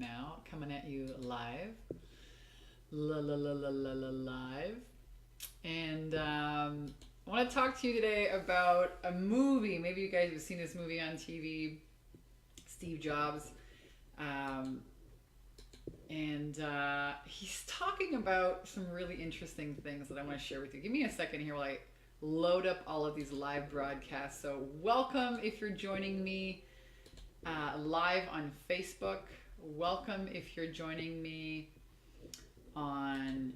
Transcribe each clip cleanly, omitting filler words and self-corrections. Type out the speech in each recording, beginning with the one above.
now, coming at you live. Live. And I want to talk to you today about a movie. Maybe you guys have seen this movie on TV, Steve Jobs. And he's talking about some really interesting things that I want to share with you. Give me a second here while I load up all of these live broadcasts. So welcome if you're joining me live on Facebook. Welcome if you're joining me on,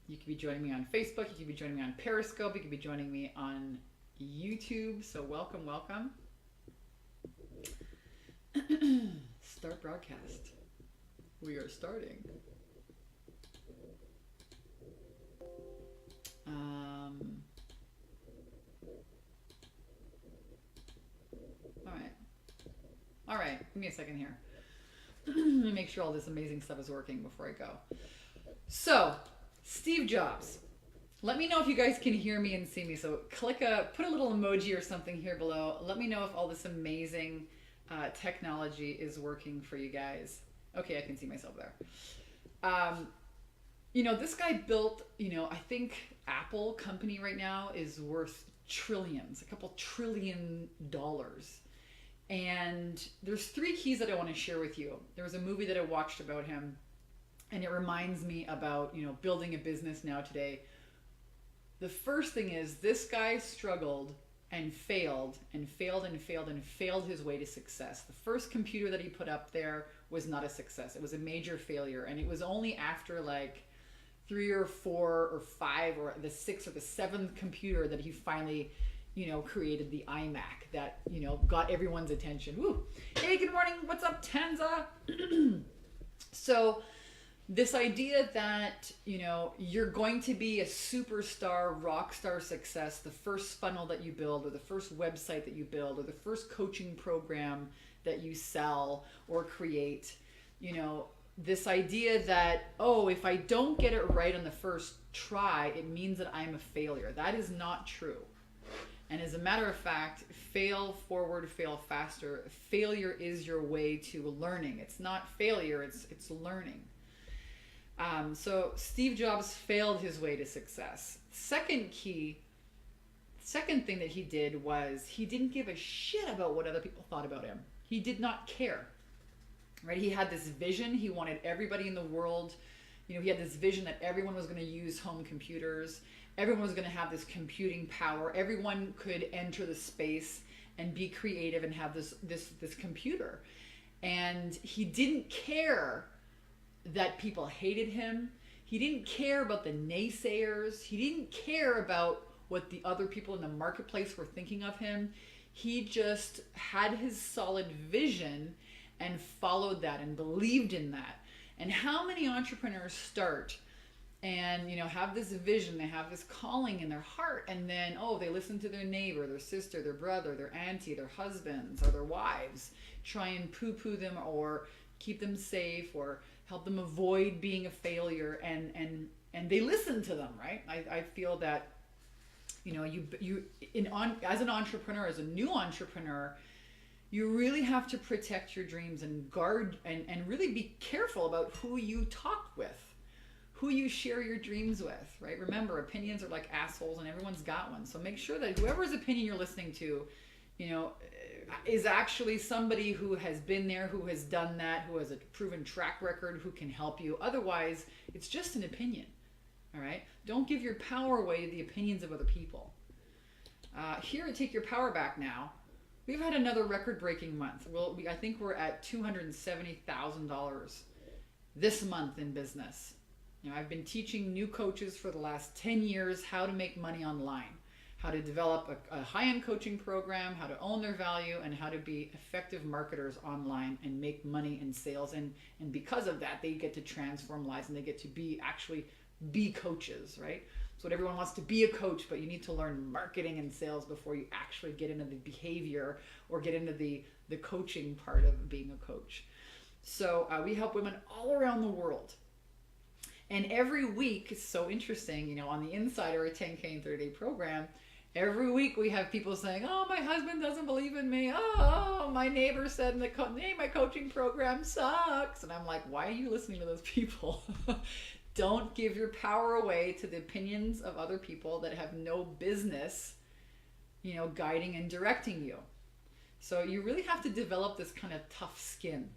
you could be joining me on Facebook, you could be joining me on Periscope, you could be joining me on YouTube. So welcome, welcome. Start broadcast. We are starting. All right, give me a second here. Let me make sure all this amazing stuff is working before I go. So, Steve Jobs. Let me know if you guys can hear me and see me. So put a little emoji or something here below. Let me know if all this amazing technology is working for you guys. Okay, I can see myself there. This guy built, I think Apple company right now is worth trillions, a couple $trillion. And there's 3 keys that I want to share with you. There was a movie that I watched about him, and it reminds me about, building a business now today. The first thing is this guy struggled and failed and failed and failed and failed his way to success. The first computer that he put up there was not a success. It was a major failure. And it was only after like 3 or 4 or 5 or the 6th or the 7th computer that he finally created the iMac that, got everyone's attention. Woo! Hey, good morning. What's up, Tanza? So this idea that, you're going to be a superstar, rock star success, the first funnel that you build or the first website that you build or the first coaching program that you sell or create, this idea that, if I don't get it right on the first try, it means that I'm a failure. That is not true. And as a matter of fact, fail forward, fail faster. Failure is your way to learning. It's not failure, it's learning. So Steve Jobs failed his way to success. Second thing that he did was he didn't give a shit about what other people thought about him. He did not care, right? He had this vision. He wanted everybody in the world, he had this vision that everyone was going to use home computers. Everyone was going to have this computing power. Everyone could enter the space and be creative and have this computer. And he didn't care that people hated him. He didn't care about the naysayers. He didn't care about what the other people in the marketplace were thinking of him. He just had his solid vision and followed that and believed in that. And how many entrepreneurs start and have this vision, they have this calling in their heart, and then they listen to their neighbor, their sister, their brother, their auntie, their husbands, or their wives try and poo-poo them or keep them safe or help them avoid being a failure, and they listen to them, right? I feel that as an entrepreneur, as a new entrepreneur, you really have to protect your dreams and guard and really be careful about who you talk with, who you share your dreams with, right? Remember, opinions are like assholes and everyone's got one. So make sure that whoever's opinion you're listening to, is actually somebody who has been there, who has done that, who has a proven track record, who can help you. Otherwise, it's just an opinion, all right? Don't give your power away to the opinions of other people. Here at Take Your Power Back Now, we've had another record-breaking month. I think we're at $270,000 this month in business. I've been teaching new coaches for the last 10 years how to make money online, how to develop a high-end coaching program, how to own their value, and how to be effective marketers online and make money in sales. And because of that, they get to transform lives and they get to be coaches, right? So everyone wants to be a coach, but you need to learn marketing and sales before you actually get into the behavior or get into the coaching part of being a coach. So we help women all around the world. And every week, it's so interesting, on the Insider, a 10K in 30-day program, Every week we have people saying, oh, my husband doesn't believe in me. Oh, my neighbor said hey, my coaching program sucks. And I'm like, why are you listening to those people? Don't give your power away to the opinions of other people that have no business, guiding and directing you. So you really have to develop this kind of tough skin.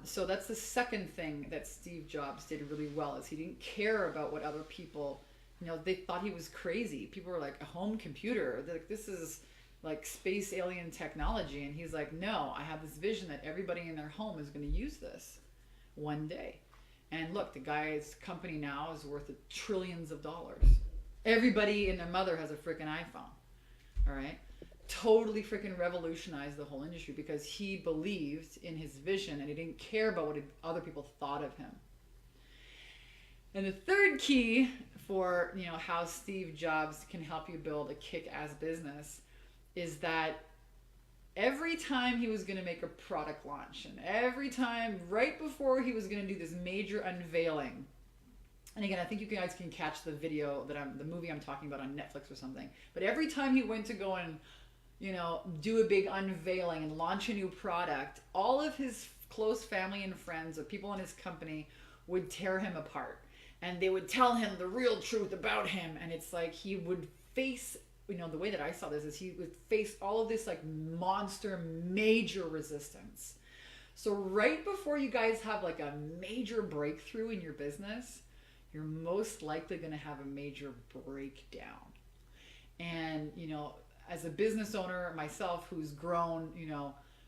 So that's the second thing that Steve Jobs did really well, is he didn't care about what other people, they thought he was crazy. People were like, a home computer, they're like, this is like space alien technology. And he's like, no, I have this vision that everybody in their home is going to use this one day. And look, the guy's company now is worth trillions of dollars. Everybody and their mother has a freaking iPhone. All right. Totally freaking revolutionized the whole industry because he believed in his vision and he didn't care about what other people thought of him. And the third key for how Steve Jobs can help you build a kick-ass business is that every time he was going to make a product launch, and every time right before he was going to do this major unveiling, and again, I think you guys can catch the video the movie I'm talking about on Netflix or something, but every time he went to go and do a big unveiling and launch a new product, all of his close family and friends or people in his company would tear him apart. And they would tell him the real truth about him. And it's like he would face, the way that I saw this is he would face all of this like monster major resistance. So right before you guys have like a major breakthrough in your business, you're most likely going to have a major breakdown. And, as a business owner myself who's grown,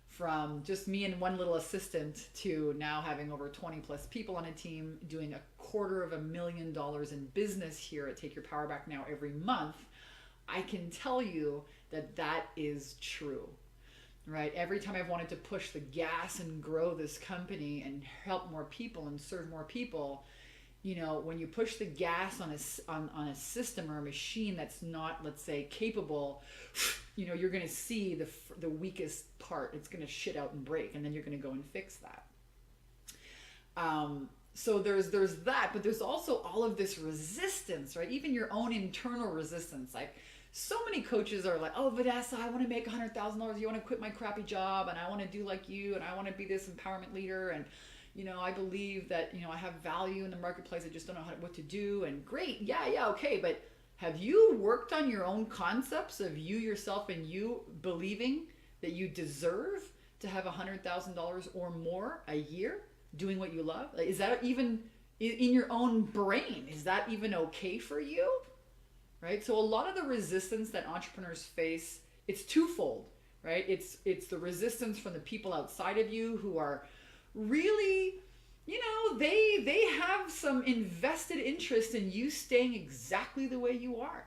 from just me and one little assistant to now having over 20 plus people on a team, doing $250,000 in business here at Take Your Power Back Now every month, I can tell you that that is true, right? Every time I've wanted to push the gas and grow this company and help more people and serve more people, when you push the gas on a system or a machine that's not, let's say, capable, you're going to see the weakest part. It's going to shit out and break, and then you're going to go and fix that. So there's that, but there's also all of this resistance, right? Even your own internal resistance. Like, so many coaches are like, oh, Vanessa, I want to make $100,000. You want to quit my crappy job, and I want to do like you, and I want to be this empowerment leader, and I believe that, I have value in the marketplace. I just don't know what to do. And great. Yeah. Okay. But have you worked on your own concepts of you yourself and you believing that you deserve to have $100,000 or more a year doing what you love? Is that even in your own brain? Is that even okay for you? Right. So a lot of the resistance that entrepreneurs face, it's twofold, right? It's the resistance from the people outside of you who are really, they have some invested interest in you staying exactly the way you are.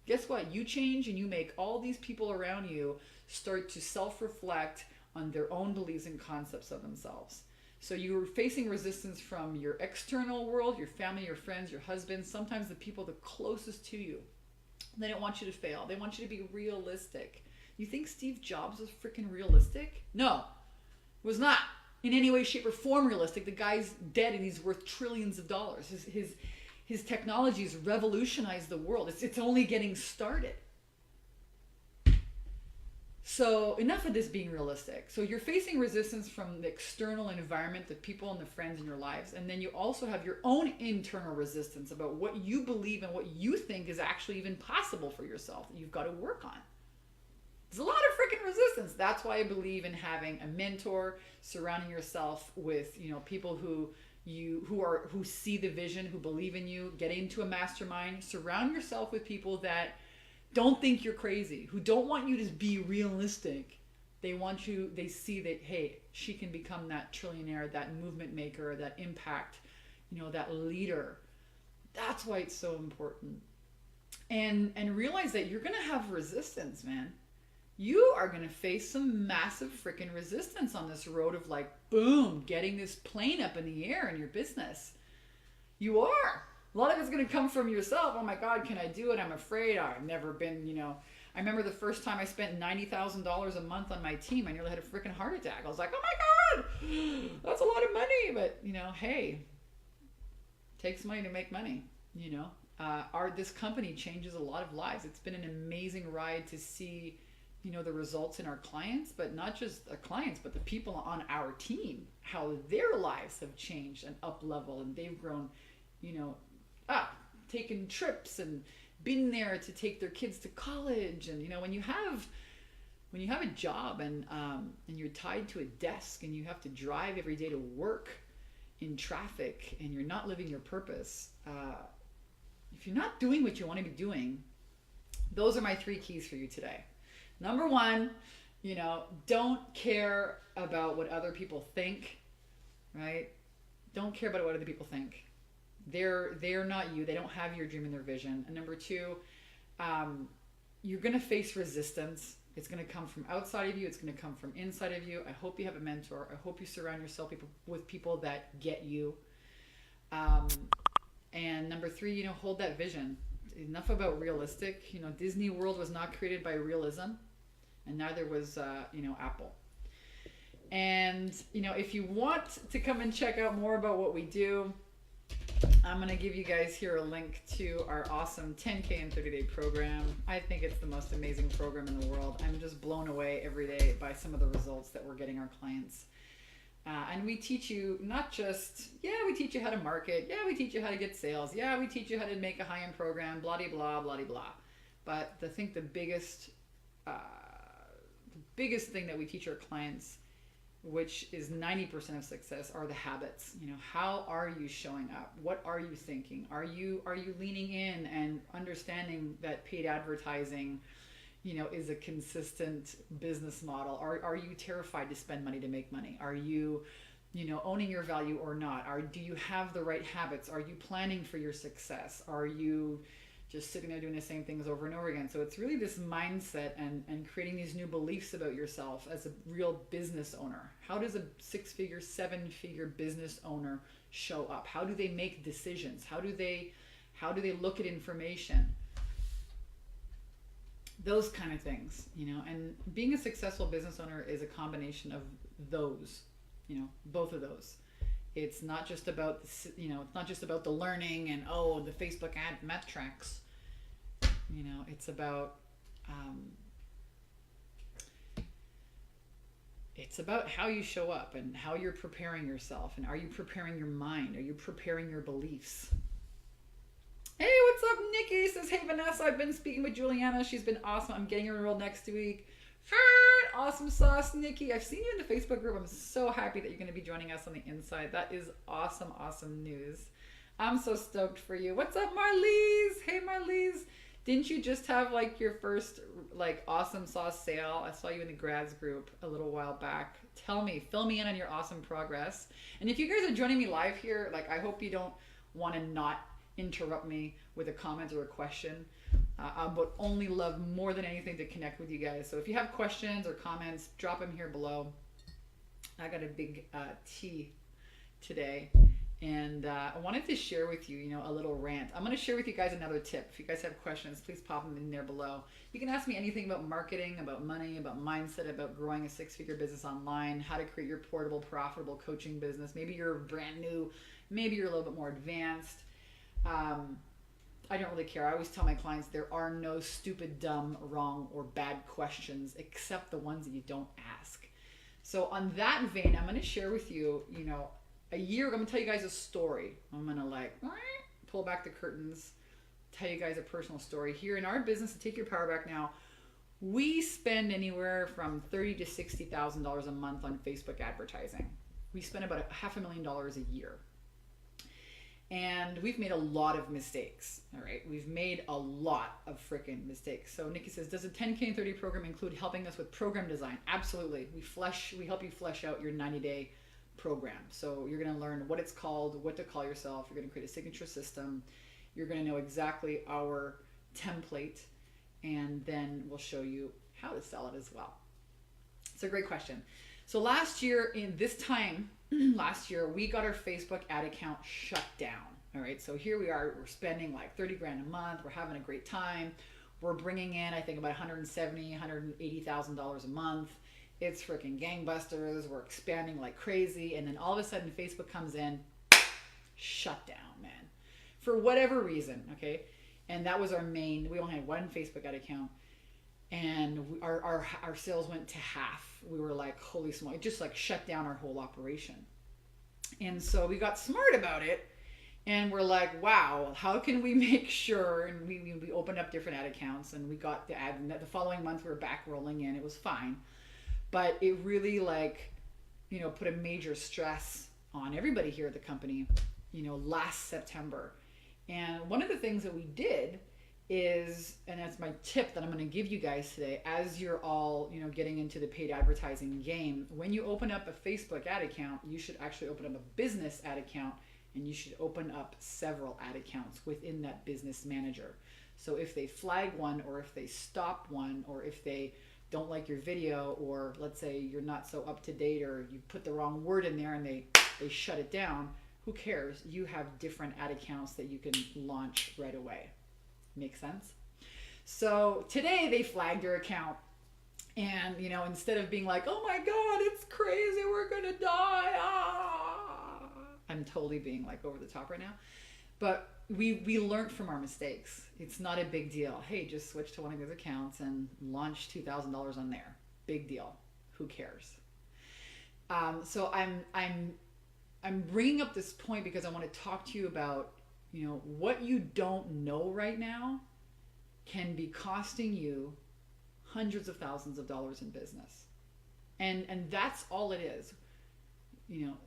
Guess what? You change and you make all these people around you start to self-reflect on their own beliefs and concepts of themselves. So you're facing resistance from your external world, your family, your friends, your husband, sometimes the people the closest to you. They don't want you to fail. They want you to be realistic. You think Steve Jobs was freaking realistic? No, was not in any way, shape, or form realistic. The guy's dead and he's worth trillions of dollars. His technologies revolutionized the world. It's only getting started. So enough of this being realistic. So you're facing resistance from the external environment, the people and the friends in your lives. And then you also have your own internal resistance about what you believe and what you think is actually even possible for yourself that you've got to work on. There's a lot of freaking resistance. That's why I believe in having a mentor, surrounding yourself with, people who see the vision, who believe in you. Get into a mastermind. Surround yourself with people that don't think you're crazy, who don't want you to be realistic. They see that, hey, she can become that trillionaire, that movement maker, that impact, that leader. That's why it's so important. And realize that you're going to have resistance, man. You are going to face some massive freaking resistance on this road of like, boom, getting this plane up in the air in your business. You are. A lot of it's going to come from yourself. Oh my God, can I do it? I'm afraid. I've never been, I remember the first time I spent $90,000 a month on my team. I nearly had a freaking heart attack. I was like, oh my God, that's a lot of money. But, hey, it takes money to make money, this company changes a lot of lives. It's been an amazing ride to see, the results in our clients, but not just our clients, but the people on our team, how their lives have changed and up level, and they've grown, taken trips and been there to take their kids to college. And when you have a job and you're tied to a desk and you have to drive every day to work in traffic and you're not living your purpose, if you're not doing what you want to be doing, those are my 3 keys for you today. Number 1, don't care about what other people think, right? Don't care about what other people think. They're not you. They don't have your dream and their vision. And number 2, you're going to face resistance. It's going to come from outside of you. It's going to come from inside of you. I hope you have a mentor. I hope you surround yourself with people that get you. And number 3, hold that vision. Enough about realistic. Disney World was not created by realism, and neither was, Apple. And, if you want to come and check out more about what we do, I'm going to give you guys here a link to our awesome 10K in 30-day program. I think it's the most amazing program in the world. I'm just blown away every day by some of the results that we're getting our clients. And we teach you not just, we teach you how to market. We teach you how to get sales. We teach you how to make a high-end program, blah-de-blah, blah-de-blah. But I think the biggest thing that we teach our clients, which is 90% of success, are the habits. How are you showing up? What are you thinking? Are you leaning in and understanding that paid advertising, is a consistent business model? Are you terrified to spend money to make money? Are you, owning your value or not? Do you have the right habits? Are you planning for your success? Are you just sitting there doing the same things over and over again? So it's really this mindset and creating these new beliefs about yourself as a real business owner. How does a 6-figure, 7-figure business owner show up? How do they make decisions? How do they look at information? Those kind of things, and being a successful business owner is a combination of those, both of those. It's not just about, it's not just about the learning and, the Facebook ad metrics. It's about, how you show up and how you're preparing yourself. And are you preparing your mind? Are you preparing your beliefs? Hey, what's up? Nikki says, hey, Vanessa, I've been speaking with Juliana. She's been awesome. I'm getting her enrolled next week. Awesome sauce, Nikki. I've seen you in the Facebook group. I'm so happy that you're going to be joining us on the inside. That is awesome, awesome news. I'm so stoked for you. What's up, Marlies? Hey, Marlies. Didn't you just have your first awesome sauce sale? I saw you in the grads group a little while back. Fill me in on your awesome progress. And if you guys are joining me live here, I hope you don't want to not interrupt me with a comment or a question. I would only love more than anything to connect with you guys. So if you have questions or comments, drop them here below. I got a big tea today, and I wanted to share with you, a little rant. I'm going to share with you guys another tip. If you guys have questions, please pop them in there below. You can ask me anything about marketing, about money, about mindset, about growing a 6-figure business online, how to create your portable, profitable coaching business. Maybe you're brand new, maybe you're a little bit more advanced. I don't really care. I always tell my clients there are no stupid, dumb, wrong, or bad questions except the ones that you don't ask. So on that vein, I'm going to share with you, a year ago, I'm going to tell you guys a story. I'm going to pull back the curtains, tell you guys a personal story. Here in our business, to take your power back now, we spend anywhere from $30,000 to $60,000 a month on Facebook advertising. We spend about $500,000 a year. And we've made a lot of mistakes, all right? We've made a lot of freaking mistakes. So Nikki says, does a 10K and 30 program include helping us with program design? Absolutely. We help you flesh out your 90-day program. So you're going to learn what it's called, what to call yourself. You're going to create a signature system. You're going to know exactly our template, and then we'll show you how to sell it as well. It's a great question. So last year, last year, we got our Facebook ad account shut down. All right. So here we are, we're spending $30 grand a month. We're having a great time. We're bringing in, I think, about $170,000, $180,000 a month. It's freaking gangbusters. We're expanding like crazy. And then all of a sudden Facebook comes in, shut down, man. for whatever reason, okay? And that was our main, we only had one Facebook ad account, and our sales went to half. We were like, holy smoke, it just like shut down our whole operation. And so we got smart about it, and we're like, wow, how can we make sure? And we opened up different ad accounts, and we got the ad, and the following month we were back rolling in. It was fine. But it really like, you know, put a major stress on everybody here at the company, you know, last September. And one of the things that we did is, and that's my tip that I'm going to give you guys today, as you're all, you know, getting into the paid advertising game, when you open up a Facebook ad account, you should actually open up a business ad account, and you should open up several ad accounts within that business manager. So if they flag one, or if they stop one, or if they don't like your video, or let's say you're not so up to date, or you put the wrong word in there and they shut it down, who cares? You have different ad accounts that you can launch right away. Make sense? So today they flagged your account, and you know, instead of being like, oh my God, it's crazy, we're gonna die, I'm totally being like over the top right now. But we learned from our mistakes. It's not a big deal. Hey, just switch to one of those accounts and launch $2,000 on there. Big deal. Who cares? So I'm bringing up this point because I want to talk to you about, you know, what you don't know right now can be costing you hundreds of thousands of dollars in business. And that's all it is. You know,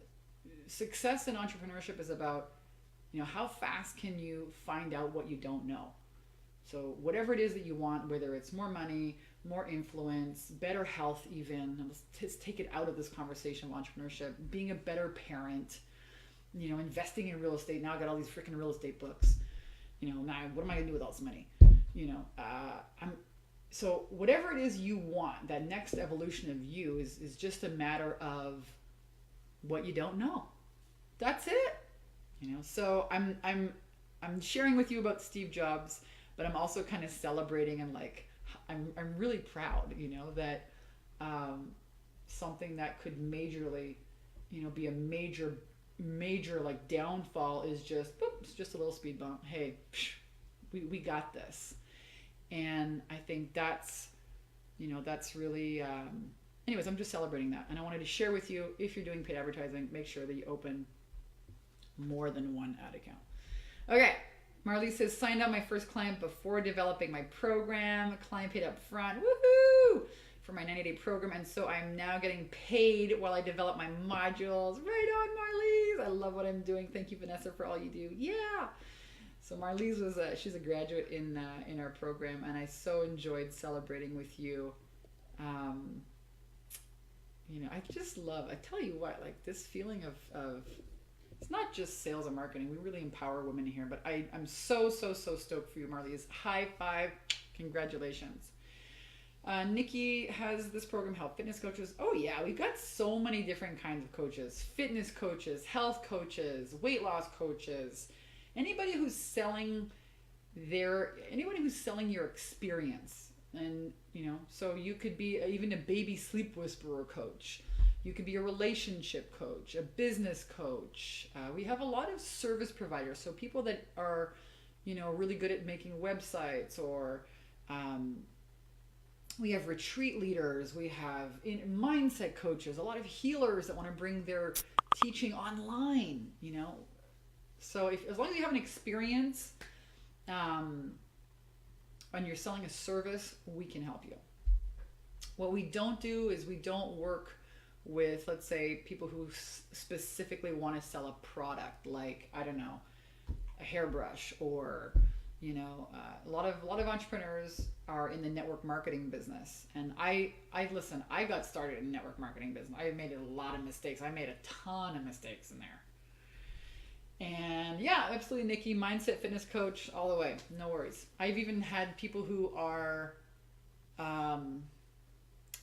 success in entrepreneurship is about, you know, how fast can you find out what you don't know? So whatever it is that you want, whether it's more money, more influence, better health even, let's take it out of this conversation of entrepreneurship, being a better parent, you know, investing in real estate. Now I got all these freaking real estate books. You know, now what am I gonna do with all this money? You know, so whatever it is you want, that next evolution of you is just a matter of what you don't know. That's it. You know, so I'm sharing with you about Steve Jobs, but I'm also kind of celebrating, and like I'm really proud, you know, that something that could majorly, you know, be a major like downfall is just boop, it's just a little speed bump. Hey, we got this. And I think that's, you know, that's really anyways, I'm just celebrating that, and I wanted to share with you, if you're doing paid advertising, make sure that you open more than one ad account. Okay, Marley says, signed up my first client before developing my program. Client paid up front, woohoo, for my 90-day program, and so I'm now getting paid while I develop my modules. Right on, Marlise. I love what I'm doing. Thank you, Vanessa, for all you do. Yeah. So Marlise was she's a graduate in our program, and I so enjoyed celebrating with you. You know, I just love, I tell you what, like this feeling of it's not just sales and marketing. We really empower women here, but I'm so stoked for you, Marlise. High five. Congratulations. Nikki has this program, Help Fitness Coaches. Oh yeah, we've got so many different kinds of coaches. Fitness coaches, health coaches, weight loss coaches. Anybody who's selling your experience. And, you know, so you could be even a baby sleep whisperer coach. You could be a relationship coach, a business coach. We have a lot of service providers. So people that are, you know, really good at making websites, or we have retreat leaders. We have mindset coaches, a lot of healers that want to bring their teaching online, you know. So as long as you have an experience, and you're selling a service, we can help you. What we don't do is we don't work with, let's say, people who specifically want to sell a product, like, I don't know, a hairbrush, or, you know, a lot of entrepreneurs are in the network marketing business. And I listen, I got started in network marketing business. I made a lot of mistakes. I made a ton of mistakes in there. And yeah, absolutely, Nikki, mindset fitness coach all the way. No worries. I've even had people who are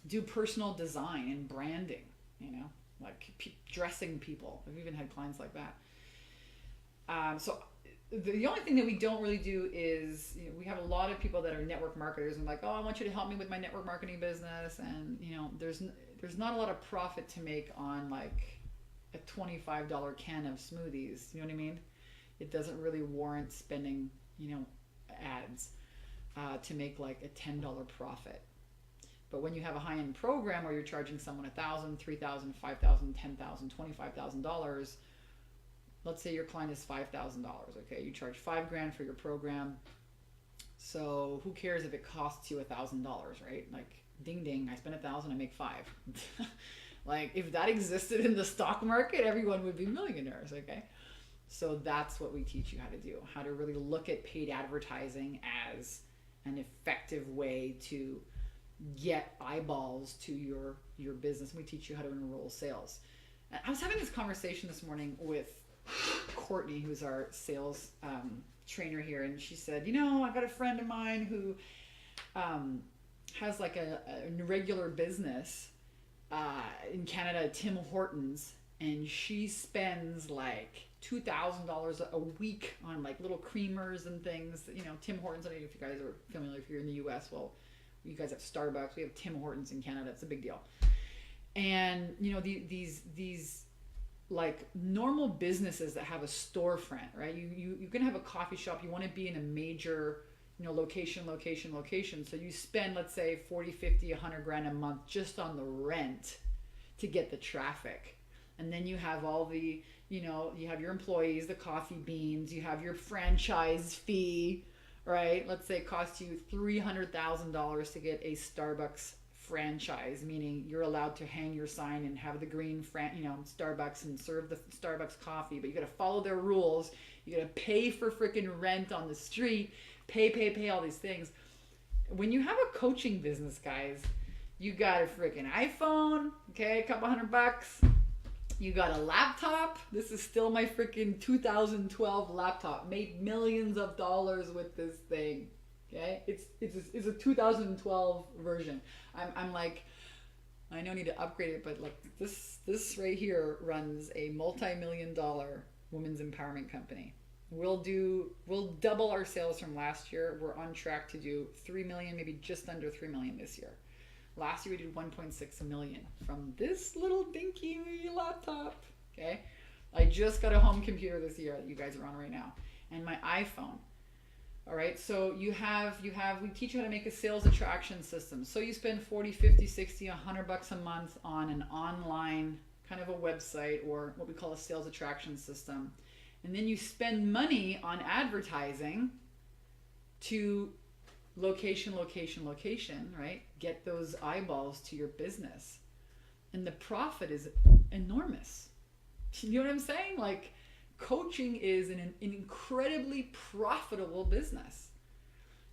do personal design and branding, you know, like dressing people. I've even had clients like that. So the only thing that we don't really do is, you know, we have a lot of people that are network marketers and like, oh, I want you to help me with my network marketing business. And, you know, there's not a lot of profit to make on like a $25 can of smoothies. You know what I mean? it doesn't really warrant spending, ads to make like a $10 profit. But when you have a high-end program where you're charging someone $1,000, $3,000, $5,000, $10,000, $25,000, let's say your client is $5,000. Okay, you charge $5,000 for your program. So who cares if it costs you $1,000, right? Like, ding ding, I spent $1,000, I make $5. Like, if that existed in the stock market, everyone would be millionaires. Okay, so that's what we teach you how to do, how to really look at paid advertising as an effective way to get eyeballs to your business. And we teach you how to enroll sales. And I was having this conversation this morning with Courtney, who's our sales trainer here, and she said, I've got a friend of mine who has like a regular business in Canada, Tim Hortons, and she spends like $2,000 a week on like little creamers and things. Tim Hortons, I don't know if you guys are familiar, if you're in the US, well, you guys have Starbucks, we have Tim Hortons in Canada, it's a big deal. And these like normal businesses that have a storefront, right? You can have a coffee shop, you want to be in a major location. So you spend, let's say, 40, 50, 100 grand a month just on the rent to get the traffic. And then you have all the, you have your employees, the coffee beans, you have your franchise fee, right? Let's say it costs you $300,000 to get a Starbucks franchise, meaning you're allowed to hang your sign and have the green Starbucks and serve the Starbucks coffee, but you got to follow their rules. You got to pay for freaking rent on the street, pay all these things. When you have a coaching business, guys, you got a freaking iPhone, okay, a couple $100. You got a laptop. This is still my freaking 2012 laptop. Made millions of dollars with this thing. Okay, it's a 2012 version. I'm like, I know I need to upgrade it, but like this right here runs a multi-million-dollar women's empowerment company. We'll double our sales from last year. We're on track to do 3 million, maybe just under 3 million this year. Last year we did 1.6 million from this little dinky laptop. Okay, I just got a home computer this year that you guys are on right now, and my iPhone. All right, so we teach you how to make a sales attraction system. So you spend 40, 50, 60, $100 a month on an online kind of a website, or what we call a sales attraction system. And then you spend money on advertising to location, right? Get those eyeballs to your business. And the profit is enormous. You know what I'm saying? Like, coaching is an incredibly profitable business.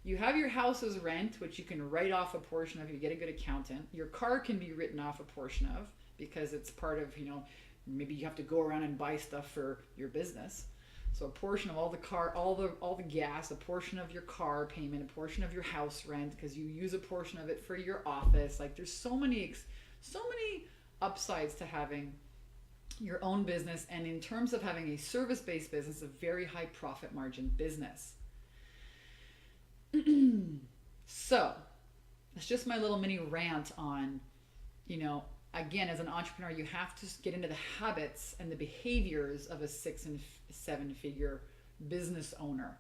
You have your house's rent, which you can write off a portion of if you get a good accountant. Your car can be written off a portion of because it's part of, maybe you have to go around and buy stuff for your business. So a portion of all the gas, a portion of your car payment, a portion of your house rent, because you use a portion of it for your office. Like, there's so many upsides to having your own business, and in terms of having a service-based business, a very high profit margin business. So that's just my little mini rant on, again, as an entrepreneur, you have to get into the habits and the behaviors of a 6 and 7 figure business owner.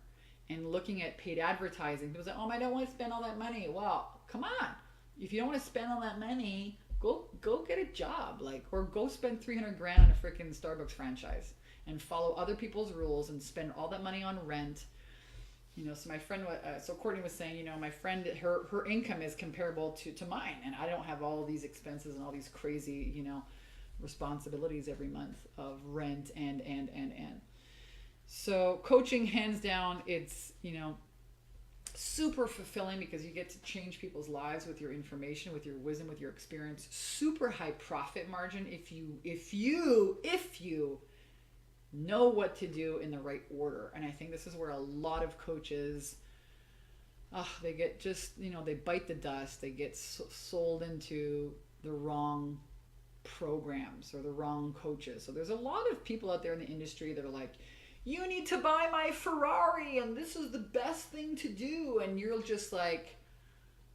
And looking at paid advertising, people say, I don't want to spend all that money. Well, come on. If you don't want to spend all that money, go get a job, or go spend 300 grand on a freaking Starbucks franchise and follow other people's rules and spend all that money on rent. So my friend, so Courtney was saying, my friend, her income is comparable to mine, and I don't have all these expenses and all these crazy, responsibilities every month of rent and. So coaching, hands down, it's, super fulfilling because you get to change people's lives with your information, with your wisdom, with your experience. Super high profit margin if you know what to do in the right order. And I think this is where a lot of coaches, they get just, they bite the dust. They get sold into the wrong programs or the wrong coaches. So there's a lot of people out there in the industry that are like, you need to buy my Ferrari and this is the best thing to do. And you're just like,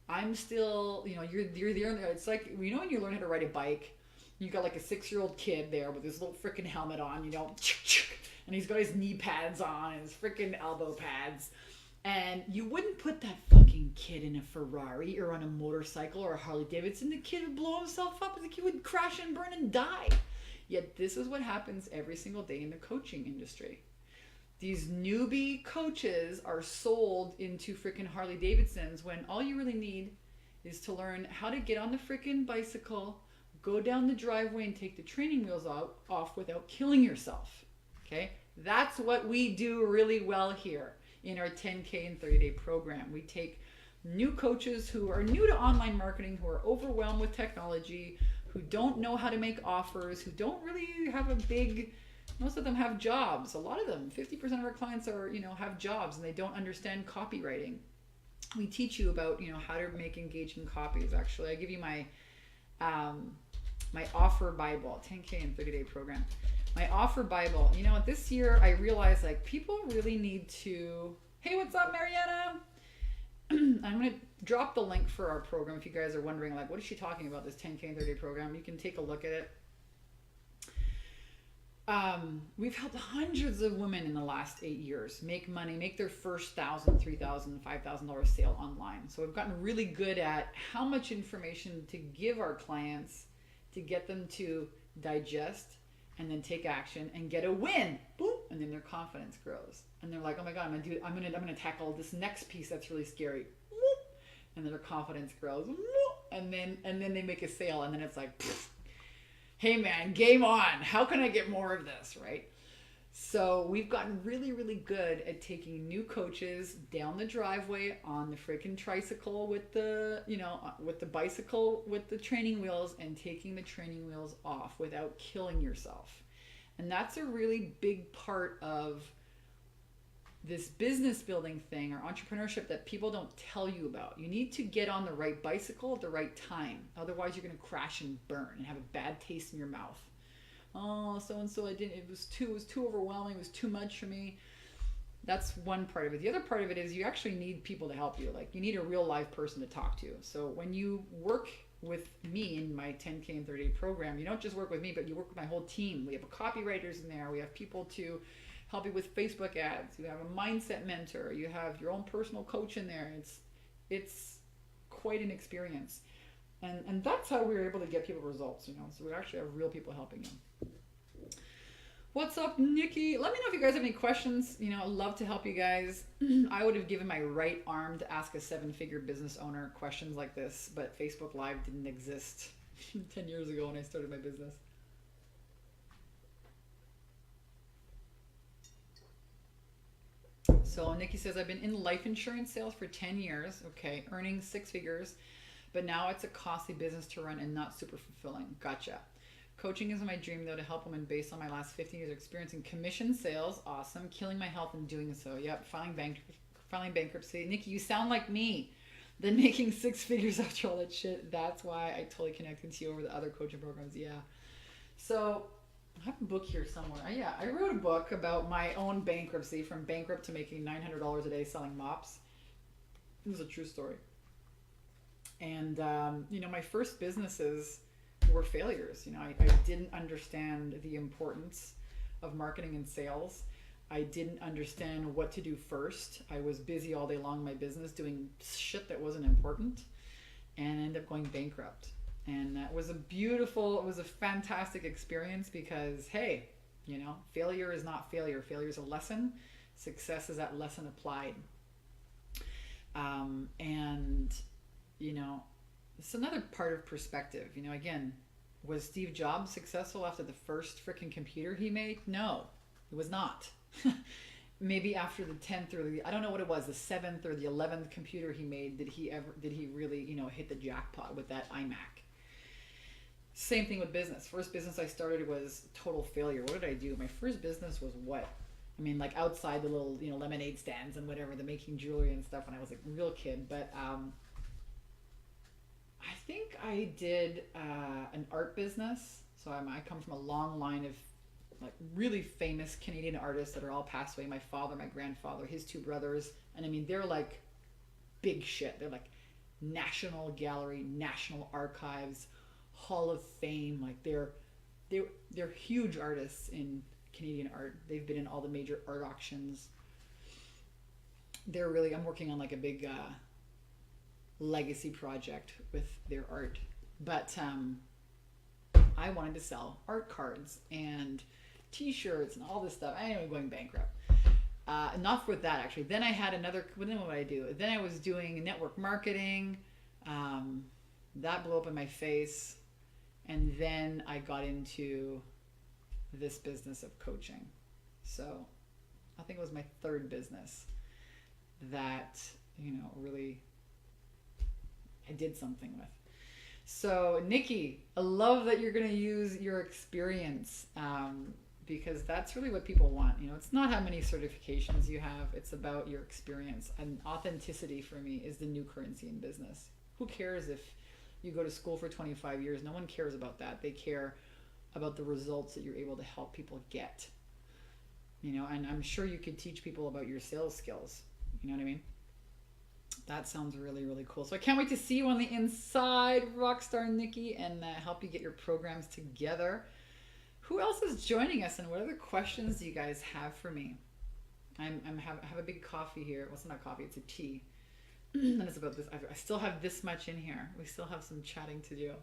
I'm still, you're there. It's like, when you learn how to ride a bike, you got like a 6-year-old kid there with his little freaking helmet on, and he's got his knee pads on and his freaking elbow pads. And you wouldn't put that fucking kid in a Ferrari or on a motorcycle or a Harley Davidson. The kid would blow himself up. The kid would crash and burn and die. Yet this is what happens every single day in the coaching industry. These newbie coaches are sold into freaking Harley Davidsons when all you really need is to learn how to get on the freaking bicycle, go down the driveway and take the training wheels off without killing yourself. Okay? That's what we do really well here in our 10K and 30-day program. We take new coaches who are new to online marketing, who are overwhelmed with technology, who don't know how to make offers, who don't really have a big, most of them have jobs. A lot of them, 50% of our clients are, have jobs and they don't understand copywriting. We teach you about, how to make engaging copies. Actually, I give you my my offer Bible, 10K and 30-day program. My offer Bible. This year I realized people really need to, hey, what's up, Mariana? I'm going to drop the link for our program if you guys are wondering, what is she talking about, this 10K and 30-day program? You can take a look at it. We've helped hundreds of women in the last 8 years make money, make their first $1,000, $3,000, $5,000 sale online. So we've gotten really good at how much information to give our clients to get them to digest and then take action and get a win. Boom, and then their confidence grows. And they're like, oh my God, I'm gonna tackle this next piece that's really scary. And then their confidence grows. And then they make a sale, and then it's like, hey man, game on. How can I get more of this, right? So we've gotten really, really good at taking new coaches down the driveway on the freaking tricycle with the, with the bicycle with the training wheels, and taking the training wheels off without killing yourself. And that's a really big part of this business building thing or entrepreneurship that people don't tell you about. You need to get on the right bicycle at the right time. Otherwise you're going to crash and burn and have a bad taste in your mouth. Oh, so-and-so, it was too overwhelming. It was too much for me. That's one part of it. The other part of it is you actually need people to help you. You need a real live person to talk to. So when you work with me in my 10K and 30-day program, you don't just work with me, but you work with my whole team. We have copywriters in there. We have people to help you with Facebook ads. You have a mindset mentor. You have your own personal coach in there. It's quite an experience. And that's how we're able to get people results, So we actually have real people helping you. What's up, Nikki? Let me know if you guys have any questions. I'd love to help you guys. I would have given my right arm to ask a 7-figure business owner questions like this, but Facebook Live didn't exist 10 years ago when I started my business. So Nikki says, I've been in life insurance sales for 10 years, okay, earning 6 figures, but now it's a costly business to run and not super fulfilling. Gotcha. Coaching is my dream, though, to help women based on my last 15 years of experience in commission sales. Awesome. Killing my health and doing so. Yep. Filing bankruptcy. Nikki, you sound like me. Then making 6 figures after all that shit. That's why I totally connected to you over the other coaching programs. Yeah. So I have a book here somewhere. Yeah, I wrote a book about my own bankruptcy, from bankrupt to making $900 a day selling mops. It was a true story. And, my first businesses were failures. I didn't understand the importance of marketing and sales. I didn't understand what to do first. I was busy all day long in my business doing shit that wasn't important, and ended up going bankrupt. And that was it was a fantastic experience because, hey, failure is not failure. Failure is a lesson. Success is that lesson applied. It's another part of perspective. Again, was Steve Jobs successful after the first freaking computer he made? No, it was not. Maybe after the 10th or I don't know what it was, the 7th or the 11th computer he made, did he really, hit the jackpot with that iMac. Same thing with business. First business I started was total failure. What did I do? My first business was what? Outside the little, lemonade stands and whatever, the making jewelry and stuff when I was a real kid. But I think I did an art business. So I come from a long line of really famous Canadian artists that are all passed away. My father, my grandfather, his 2 brothers. And they're big shit. They're National Gallery, National Archives, Hall of Fame. They're huge artists in Canadian art. They've been in all the major art auctions. I'm working on like a big legacy project with their art. But I wanted to sell art cards and t-shirts and all this stuff. I ended up going bankrupt. Not with that, actually. Then I had another, then what did I do? Then I was doing network marketing. That blew up in my face. And then I got into this business of coaching. So I think it was my third business that, really I did something with. So Nikki, I love that you're going to use your experience, because that's really what people want. It's not how many certifications you have. It's about your experience. And authenticity for me is the new currency in business. Who cares if you go to school for 25 years? No one cares about that. They care about the results that you're able to help people get. And I'm sure you could teach people about your sales skills. You know what I mean? That sounds really, really cool. So I can't wait to see you on the inside, Rockstar Nikki, and help you get your programs together. Who else is joining us, and what other questions do you guys have for me? I have a big coffee here. Well, it's not coffee, it's a tea. And it's about this. I still have this much in here. We still have some chatting to do.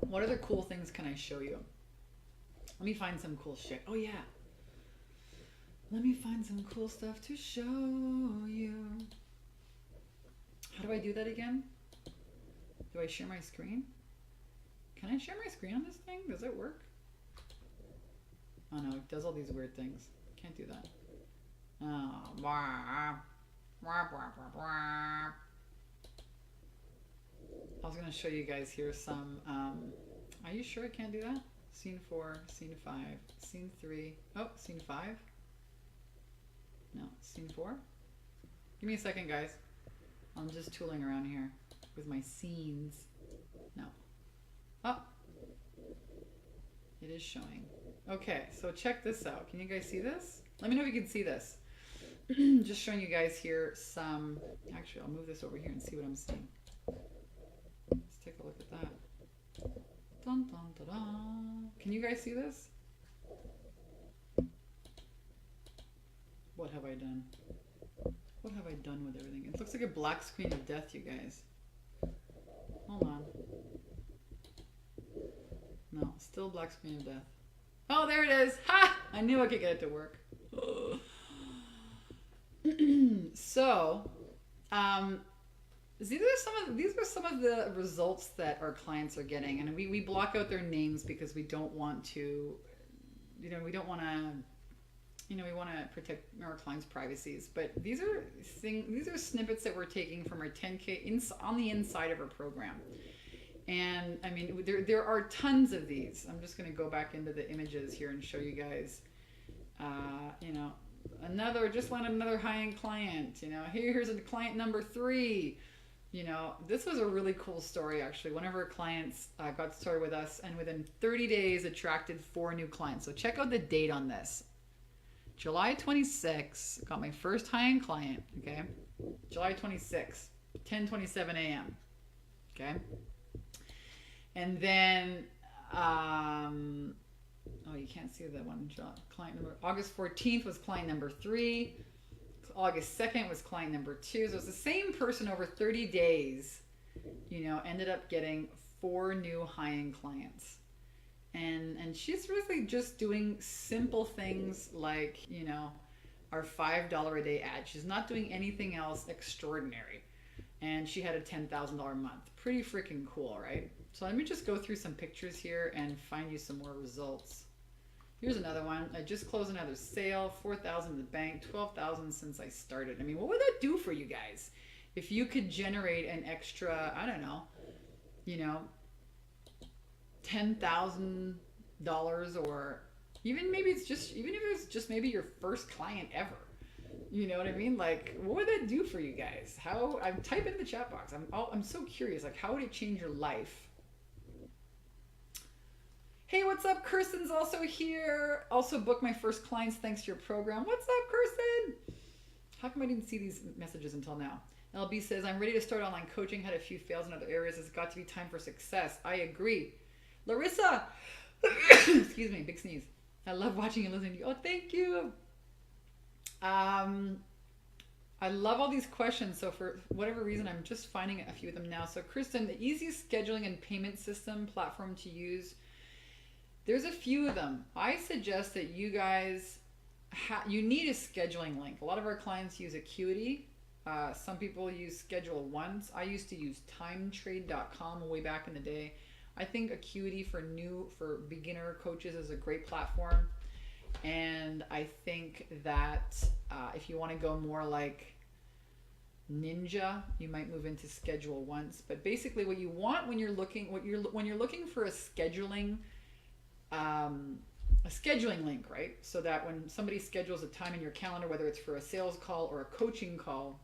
What other cool things can I show you? Let me find some cool shit. Oh yeah. Let me find some cool stuff to show you. How do I do that again? Do I share my screen? Can I share my screen on this thing? Does it work? Oh no, it does all these weird things. Can't do that. Oh, I was going to show you guys here some, are you sure I can't do that? Scene 4, scene 5, scene 3, oh, scene 5? No, scene 4? Give me a second, guys. I'm just tooling around here with my scenes. No. Oh, it is showing. Okay, so check this out. Can you guys see this? Let me know if you can see this. Just showing you guys here some, actually I'll move this over here and see what I'm seeing. Let's take a look at that. Dun, dun, dun, dun. Can you guys see this? What have I done? What have I done with everything? It looks like a black screen of death, you guys. Hold on. No, still black screen of death. Oh, there it is. Ha! I knew I could get it to work. So, these are some of the results that our clients are getting, and we block out their names because we don't want to, we want to protect our clients' privacies. But these are snippets that we're taking from our 10K on the inside of our program. And I mean, there are tons of these. I'm just going to go back into the images here and show you guys, just landed another high-end client, here's a client number 3. This was a really cool story, actually. One of our clients got started with us, and within 30 days attracted 4 new clients. So check out the date on this. July 26, got my first high-end client, okay? July 26, 10:27 a.m., okay? And then, oh, you can't see that one. Client number, August 14th was client number 3. August 2nd was client number 2. So it's the same person over 30 days, ended up getting 4 new high-end clients. And she's really just doing simple things like, our $5 a day ad. She's not doing anything else extraordinary. And she had a $10,000 a month. Pretty freaking cool, right? So let me just go through some pictures here and find you some more results. Here's another one. I just closed another sale, $4,000 in the bank, $12,000 since I started. I mean, what would that do for you guys? If you could generate an extra, I don't know, $10,000, or even if it's just maybe your first client ever. You know what I mean? Like, what would that do for you guys? I'm type in the chat box. I'm so curious. Like, how would it change your life? Hey, what's up? Kirsten's also here. Also booked my first clients thanks to your program. What's up, Kirsten? How come I didn't see these messages until now? LB says, I'm ready to start online coaching. Had a few fails in other areas. It's got to be time for success. I agree. Larissa, excuse me, big sneeze. I love watching and listening to you. Oh, thank you. I love all these questions. So for whatever reason, I'm just finding a few of them now. So Kristen, the easiest scheduling and payment system platform to use. There's a few of them. I suggest that you guys, you need a scheduling link. A lot of our clients use Acuity. Some people use Schedule Once. I used to use timetrade.com way back in the day. I think Acuity for beginner coaches is a great platform. And I think that if you want to go more like Ninja, you might move into Schedule Once. But basically, what you want when you're looking for a scheduling link, right? So that when somebody schedules a time in your calendar, whether it's for a sales call or a coaching call,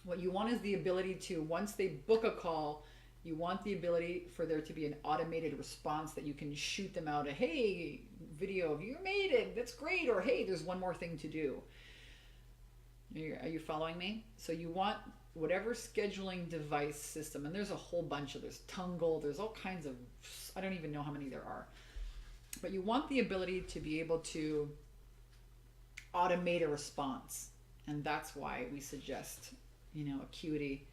what you want is the ability to, once they book a call, you want the ability for there to be an automated response that you can shoot them out a, hey, video of you made it, that's great, or hey, there's one more thing to do. Are you following me? So you want whatever scheduling device system, and there's a whole bunch of, there's Tungle, there's all kinds of, I don't even know how many there are. But you want the ability to be able to automate a response. And that's why we suggest, Acuity.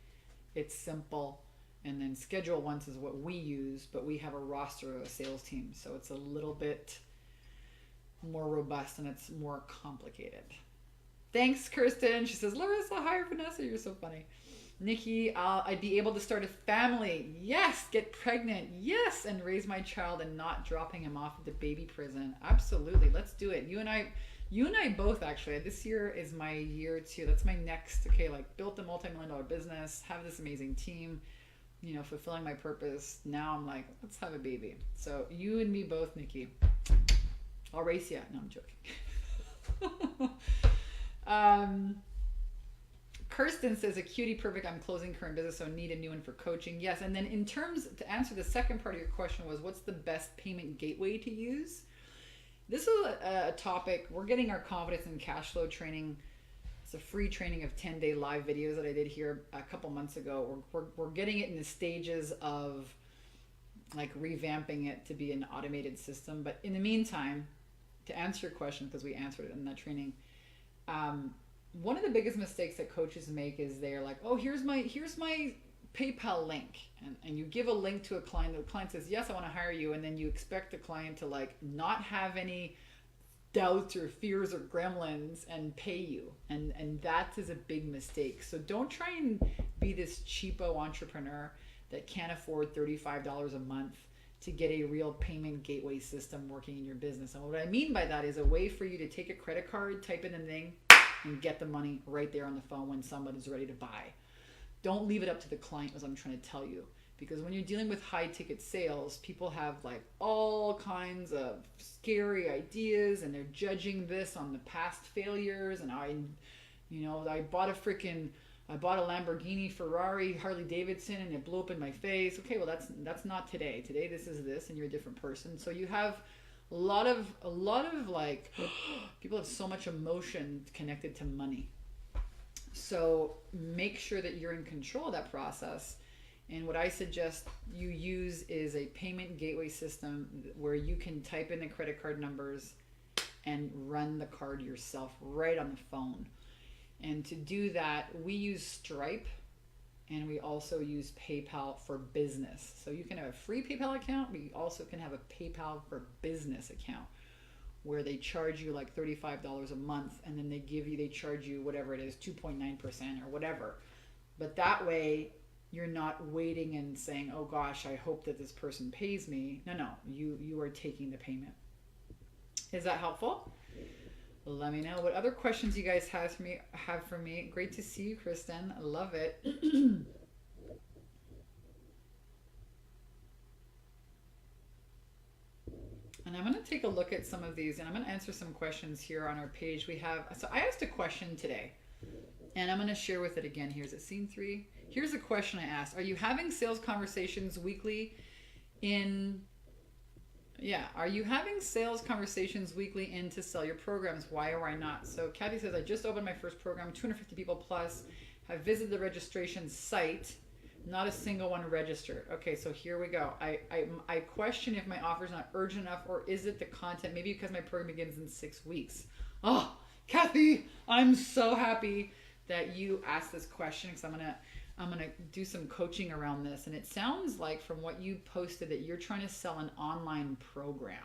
It's simple. And then Schedule Once is what we use, but we have a roster of a sales team. So it's a little bit more robust and it's more complicated. Thanks, Kirsten. She says, Larissa, hi, Vanessa. You're so funny. Nikki, I'd be able to start a family. Yes. Get pregnant. Yes. And raise my child and not dropping him off at the baby prison. Absolutely. Let's do it. You and I both, actually. This year is my year too. That's my next, built a multi-million-dollar business, have this amazing team, fulfilling my purpose. Now I'm like, let's have a baby. So you and me both, Nikki. I'll race you. No, I'm joking. Kirsten says, Acuity, perfect. I'm closing current business, so need a new one for coaching. Yes, and then in terms, to answer the second part of your question was, what's the best payment gateway to use? This is a topic. We're getting our confidence and cash flow training. It's a free training of 10-day live videos that I did here a couple months ago. We're getting it in the stages of revamping it to be an automated system. But in the meantime, to answer your question, because we answered it in that training, one of the biggest mistakes that coaches make is they're like, oh, here's my PayPal link. And you give a link to a client. The client says, yes, I want to hire you. And then you expect the client to not have any doubts or fears or gremlins and pay you. And that is a big mistake. So don't try and be this cheapo entrepreneur that can't afford $35 a month to get a real payment gateway system working in your business. And what I mean by that is a way for you to take a credit card, type in the thing, and get the money right there on the phone when somebody's ready to buy. Don't leave it up to the client, as I'm trying to tell you. Because when you're dealing with high ticket sales, people have all kinds of scary ideas and they're judging this on the past failures. And I bought a Lamborghini, Ferrari, Harley Davidson, and it blew up in my face. Okay, well that's not today. Today this is this, and you're a different person. So you have a lot of people have so much emotion connected to money. So make sure that you're in control of that process. And what I suggest you use is a payment gateway system where you can type in the credit card numbers and run the card yourself right on the phone. And to do that, we use Stripe and we also use PayPal for business. So you can have a free PayPal account, but you also can have a PayPal for business account where they charge you $35 a month, and then they charge you whatever it is, 2.9% or whatever. But that way you're not waiting and saying, oh gosh, I hope that this person pays me. No, you are taking the payment. Is that helpful? Let me know what other questions you guys have for me. Great to see you, Kristen. I love it. And I'm going to take a look at some of these, and I'm going to answer some questions here on our page. So I asked a question today, and I'm going to share with it again. Here's it, scene 3. Here's a question I asked. Are you having sales conversations weekly are you having sales conversations weekly in to sell your programs? Why or why not? So Kathy says, I just opened my first program, 250 people plus, have visited the registration site. Not a single one registered. Okay, so here we go. I question if my offer is not urgent enough, or is it the content? Maybe because my program begins in 6 weeks. Oh, Kathy, I'm so happy that you asked this question, because I'm gonna do some coaching around this. And it sounds like from what you posted that you're trying to sell an online program.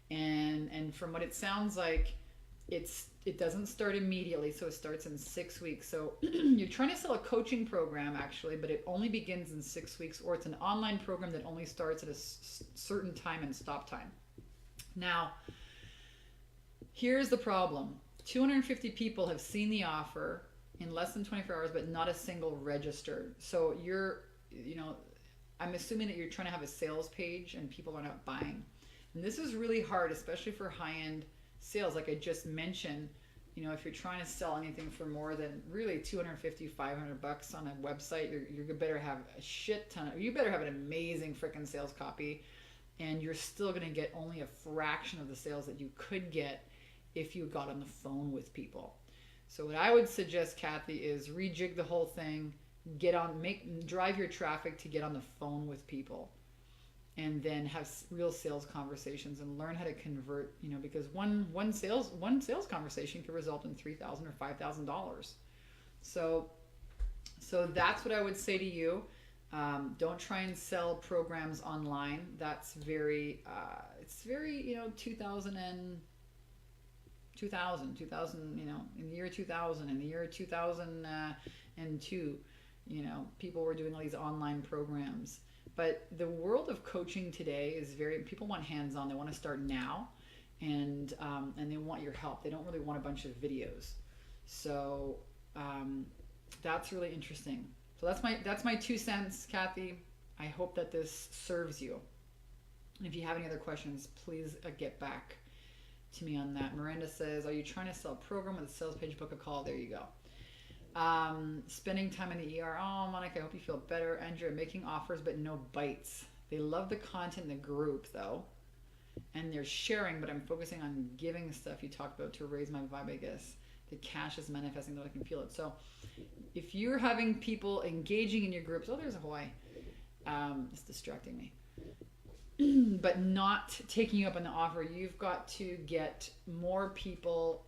And from what it sounds like, it doesn't start immediately, so it starts in 6 weeks. So you're trying to sell a coaching program actually, but it only begins in 6 weeks, or it's an online program that only starts at a certain time and stop time. Now, here's the problem. 250 people have seen the offer in less than 24 hours, but not a single registered. So I'm assuming that you're trying to have a sales page and people are not buying. And this is really hard, especially for high-end sales. Like I just mentioned, if you're trying to sell anything for more than really 250, 500 bucks on a website, you better have a shit ton you better have an amazing freaking sales copy, and you're still going to get only a fraction of the sales that you could get if you got on the phone with people. So what I would suggest, Kathy, is rejig the whole thing, drive your traffic to get on the phone with people, and then have real sales conversations and learn how to convert, because one sales conversation could result in $3,000 or $5,000. So that's what I would say to you. Don't try and sell programs online. That's very, it's very, 2000, in the year 2000, in the year 2002, people were doing all these online programs. But the world of coaching today is people want hands-on. They want to start now, and they want your help. They don't really want a bunch of videos. So that's really interesting. So that's my 2 cents, Kathy. I hope that this serves you. And if you have any other questions, please get back to me on that. Miranda says, are you trying to sell a program with a sales page? Book a call. There you go. Spending time in the ER. Oh, Monica, I hope you feel better. Andrea, making offers but no bites. They love the content in the group though, and they're sharing, but I'm focusing on giving stuff you talked about to raise my vibe, I guess. The cash is manifesting, though I can feel it. So if you're having people engaging in your groups, there's a Hawaii. It's distracting me. But not taking you up on the offer, you've got to get more people,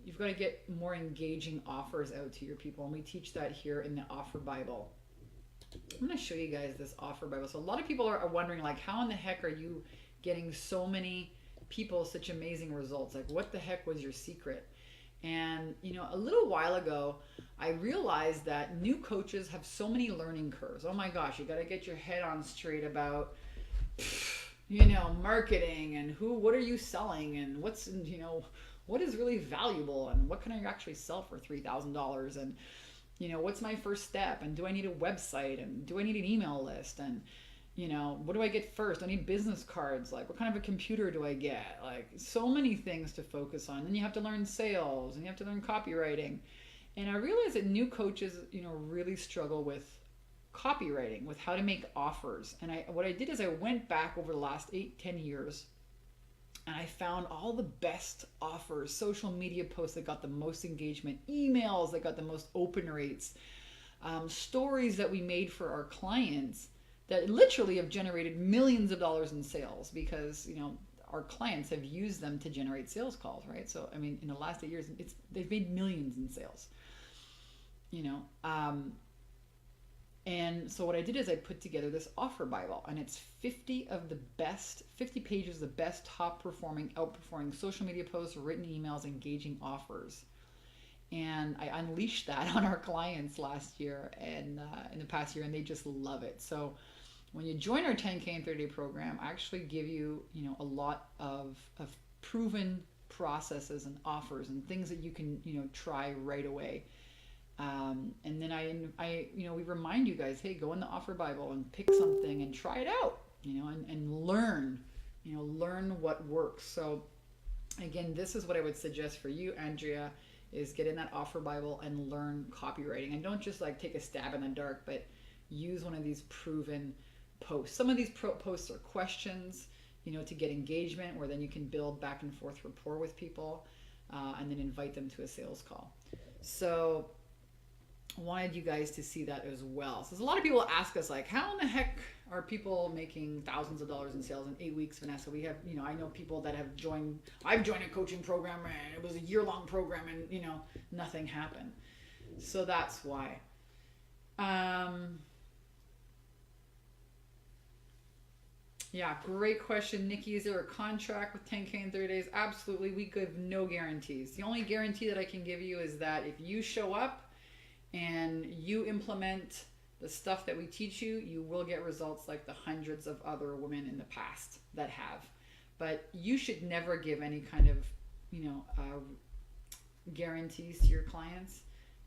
you've got to get more engaging offers out to your people. And we teach that here in the Offer Bible. I'm going to show you guys this Offer Bible. So a lot of people are wondering, like, how in the heck are you getting so many people such amazing results? Like, what the heck was your secret? And, a little while ago, I realized that new coaches have so many learning curves. Oh my gosh, you got to get your head on straight about marketing and what are you selling, and what is really valuable, and what can I actually sell for $3,000, and what's my first step, and do I need a website, and do I need an email list, and what do I get first? I need business cards. Like, what kind of a computer do I get? Like, so many things to focus on. Then you have to learn sales, and you have to learn copywriting. And I realized that new coaches really struggle with copywriting, with how to make offers. And what I did is I went back over the last 8-10 years, and I found all the best offers, social media posts that got the most engagement, emails that got the most open rates, stories that we made for our clients that literally have generated millions of dollars in sales, because our clients have used them to generate sales calls, right? So I mean, in the last 8 years, they've made millions in sales. And so what I did is I put together this Offer Bible, and it's 50 pages of the best top performing, outperforming social media posts, written emails, engaging offers. And I unleashed that on our clients last year and in the past year, and they just love it. So when you join our 10K and 30-day program, I actually give you, a lot of proven processes and offers and things that you can, try right away. And then we remind you guys, hey, go in the Offer Bible and pick something and try it out, and learn, learn what works. So again, this is what I would suggest for you, Andrea, is get in that Offer Bible and learn copywriting. And don't just like take a stab in the dark, but use one of these proven posts. Some of these posts are questions, to get engagement, where then you can build back and forth rapport with people, and then invite them to a sales call. So wanted you guys to see that as well. So there's a lot of people ask us like, how in the heck are people making thousands of dollars in sales in 8 weeks, Vanessa? We have, I know people that have joined, I've joined a coaching program and it was a year-long program and, nothing happened. So that's why. Yeah, great question. Nikki, is there a contract with 10K in 30 days? Absolutely. We give no guarantees. The only guarantee that I can give you is that if you show up and you implement the stuff that we teach you, you will get results like the hundreds of other women in the past that have. But you should never give any kind of, guarantees to your clients,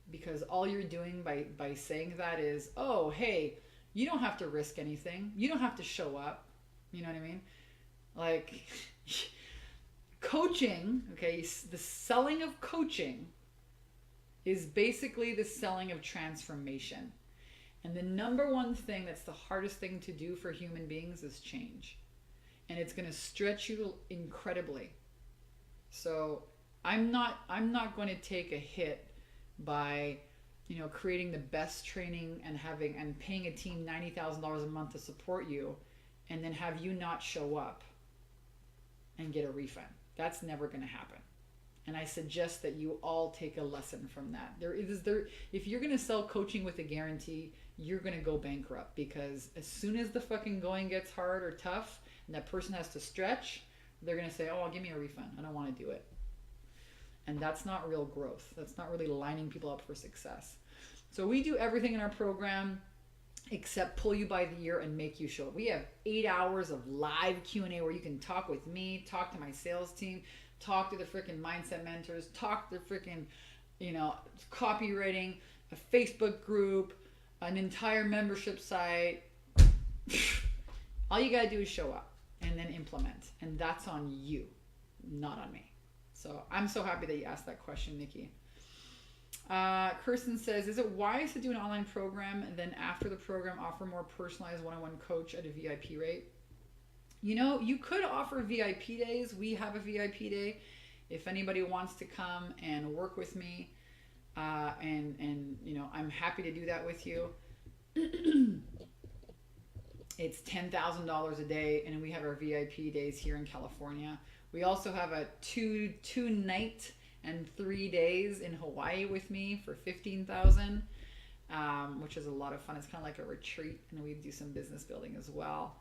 because all you're doing by saying that is, oh, hey, you don't have to risk anything. You don't have to show up. You know what I mean? Like coaching, okay, the selling of coaching is basically the selling of transformation. And the number one thing that's the hardest thing to do for human beings is change. And it's going to stretch you incredibly. So I'm not going to take a hit by, creating the best training and paying a team $90,000 a month to support you, and then have you not show up and get a refund. That's never going to happen. And I suggest that you all take a lesson from that. If you're going to sell coaching with a guarantee, you're going to go bankrupt, because as soon as the fucking going gets hard or tough and that person has to stretch, they're going to say, oh, give me a refund. I don't want to do it. And that's not real growth. That's not really lining people up for success. So we do everything in our program except pull you by the ear and make you show up. We have 8 hours of live Q&A where you can talk with me, talk to my sales team, talk to the freaking mindset mentors, talk to the freaking, copywriting, a Facebook group, an entire membership site. All you got to do is show up and then implement. And that's on you, not on me. So I'm so happy that you asked that question, Nikki. Kirsten says, is it wise to do an online program and then after the program offer more personalized one-on-one coach at a VIP rate? You could offer VIP days. We have a VIP day. If anybody wants to come and work with me, and I'm happy to do that with you. It's $10,000 a day, and we have our VIP days here in California. We also have a two night and 3 days in Hawaii with me for $15,000, which is a lot of fun. It's kind of like a retreat, and we do some business building as well.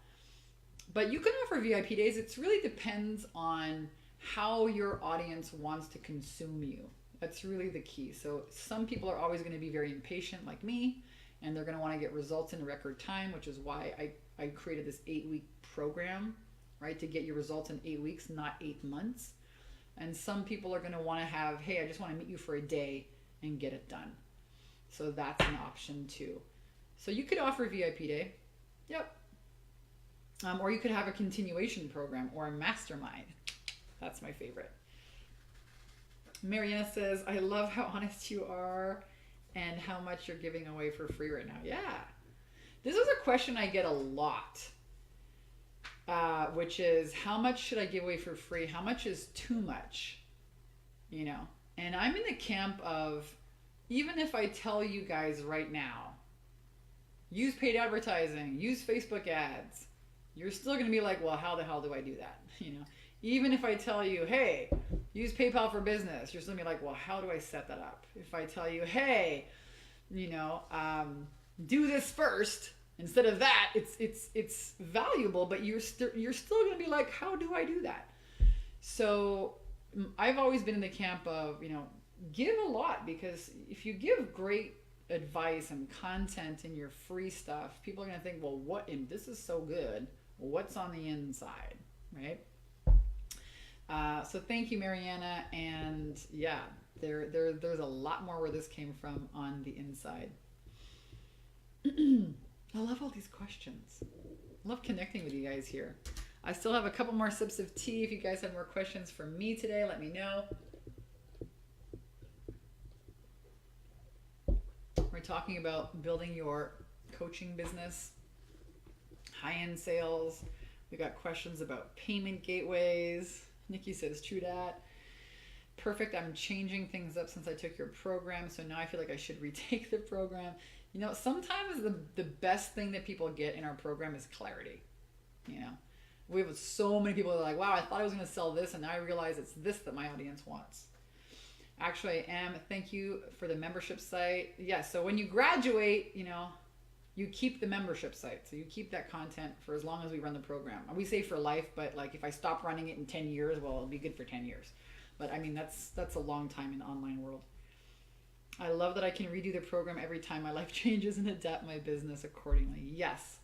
But you can offer VIP days. It really depends on how your audience wants to consume you. That's really the key. So some people are always going to be very impatient like me, and they're going to want to get results in record time, which is why I created this 8-week program, right? To get your results in 8 weeks, not 8 months. And some people are going to want to have, hey, I just want to meet you for a day and get it done. So that's an option too. So you could offer a VIP day. Yep. Or you could have a continuation program or a mastermind. That's my favorite. Mariana says, I love how honest you are and how much you're giving away for free right now. Yeah. This is a question I get a lot, which is, how much should I give away for free? How much is too much? And I'm in the camp of, even if I tell you guys right now, use paid advertising, use Facebook ads, you're still going to be like, well, how the hell do I do that? Even if I tell you, hey, use PayPal for business, you're still going to be like, well, how do I set that up? If I tell you, hey, do this first instead of that, it's valuable, but you're still going to be like, how do I do that? So I've always been in the camp of, give a lot, because if you give great advice and content in your free stuff, people are going to think, well, this is so good. What's on the inside, right? So thank you, Mariana. And yeah, there's a lot more where this came from on the inside. I love all these questions. I love connecting with you guys here. I still have a couple more sips of tea. If you guys have more questions for me today, let me know. We're talking about building your coaching business, high-end sales. We got questions about payment gateways. Nikki says, true that. perfect. I'm changing things up since I took your program, so now I feel like I should retake the program. You know, sometimes the best thing that people get in our program is clarity. You know, we have so many people that are like, wow, I thought I was going to sell this, and now I realize it's this that my audience wants. Actually, I am. Thank you for the membership site. Yeah, so when you graduate, you know, you keep the membership site. So you keep that content for as long as we run the program. We say for life, but like if I stop running it in 10 years, well, it'll be good for 10 years. But I mean, that's a long time in the online world. I love that I can redo the program every time my life changes and adapt my business accordingly. Yes.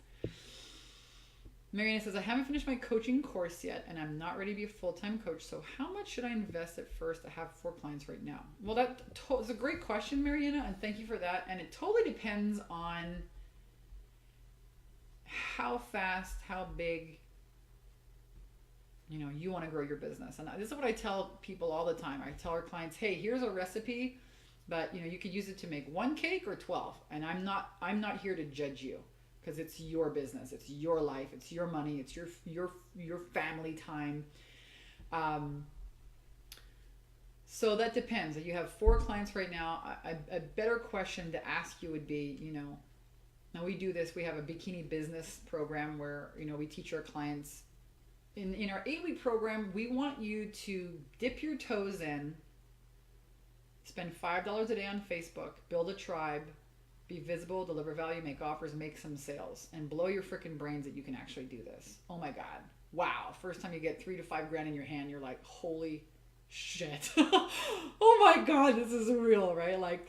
Mariana says, I haven't finished my coaching course yet, and I'm not ready to be a full-time coach. So how much should I invest at first? I have 4 clients right now. Well, that is a great question, Mariana, and thank you for that. And it totally depends on how fast, how big, you know, you want to grow your business. And this is what I tell people all the time. I tell our clients, hey, here's a recipe, but you know, you could use it to make 1 cake or 12. And I'm not here to judge you, because it's your business, it's your life, it's your money, it's your family time. So that depends. If you have 4 clients right now, a better question to ask you would be, you know, now we do this, we have a bikini business program where, you know, we teach our clients in our 8-week program, we want you to dip your toes in, spend $5 a day on Facebook, build a tribe, be visible, deliver value, make offers, make some sales, and blow your freaking brains that you can actually do this. Oh my God. Wow. First time you get $3 to $5 grand in your hand, you're like, holy shit. Oh my God, this is real, right? Like,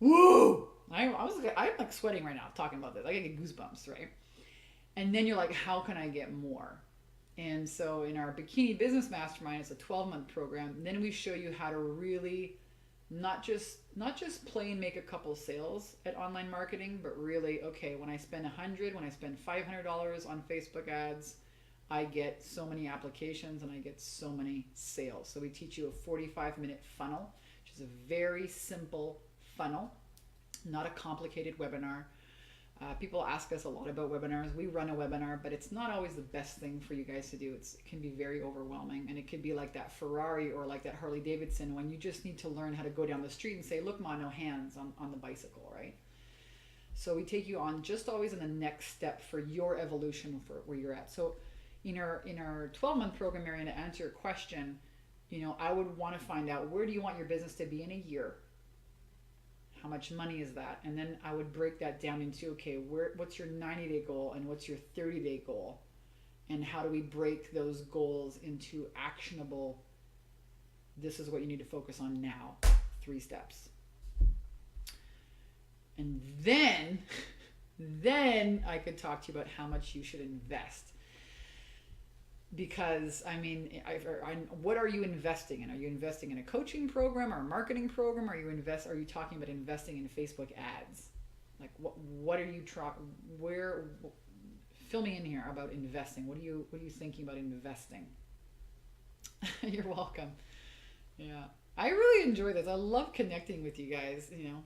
woo. I'm like sweating right now talking about this. I get goosebumps, right? And then you're like, how can I get more? And so in our Bikini Business Mastermind, it's a 12-month program. And then we show you how to really not just play and make a couple sales at online marketing, but really, okay, when I spend $100, when I spend $500 on Facebook ads, I get so many applications and I get so many sales. So we teach you a 45-minute funnel, which is a very simple funnel, not a complicated webinar. People ask us a lot about webinars. We run a webinar, but it's not always the best thing for you guys to do. It can be very overwhelming, and it could be like that Ferrari or like that Harley Davidson when you just need to learn how to go down the street and say, look, Ma, no hands on the bicycle, right? So we take you on just always in the next step for your evolution for where you're at. So in our 12-month program, Marianne, to answer your question, you know, I would want to find out, where do you want your business to be in a year? How much money is that? And then I would break that down into, okay, what's your 90-day goal and what's your 30-day goal? And how do we break those goals into actionable, this is what you need to focus on now, 3 steps. And then I could talk to you about how much you should invest. Because, I mean, what are you investing in? Are you investing in a coaching program or a marketing program? Are you talking about investing in Facebook ads? Like, what are you fill me in here about investing. What are you thinking about investing? You're welcome. Yeah. I really enjoy this. I love connecting with you guys, you know.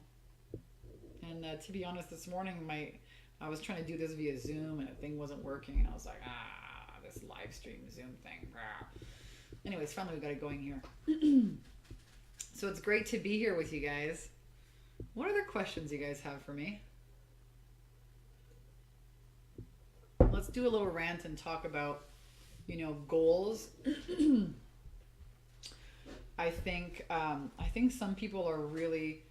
And to be honest, this morning I was trying to do this via Zoom and the thing wasn't working, and I was like, this live stream Zoom thing. Anyways, finally we got it going here. So it's great to be here with you guys. What other questions you guys have for me? Let's do a little rant and talk about, you know, goals. I think some people are really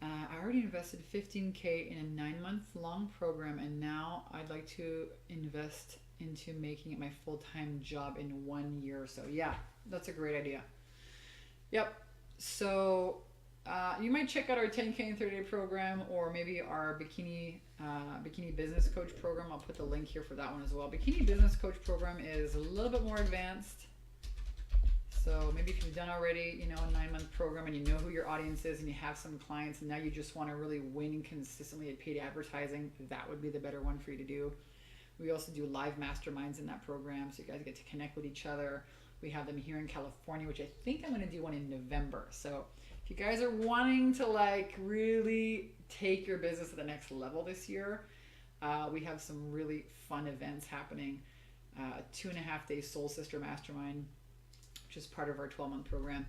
I already invested $15K in a 9-month long program, and now I'd like to invest into making it my full-time job in 1 year or so. Yeah, that's a great idea. Yep. So you might check out our 10K and 30-day program, or maybe our Bikini Business Coach program. I'll put the link here for that one as well. Bikini Business Coach program is a little bit more advanced. So maybe if you've done already, you know, a 9-month program and you know who your audience is and you have some clients and now you just want to really win consistently at paid advertising, that would be the better one for you to do. We also do live masterminds in that program, so you guys get to connect with each other. We have them here in California, which I think I'm going to do one in November. So if you guys are wanting to like really take your business to the next level this year, we have some really fun events happening. A 2.5-day Soul Sister Mastermind, which is part of our 12-month program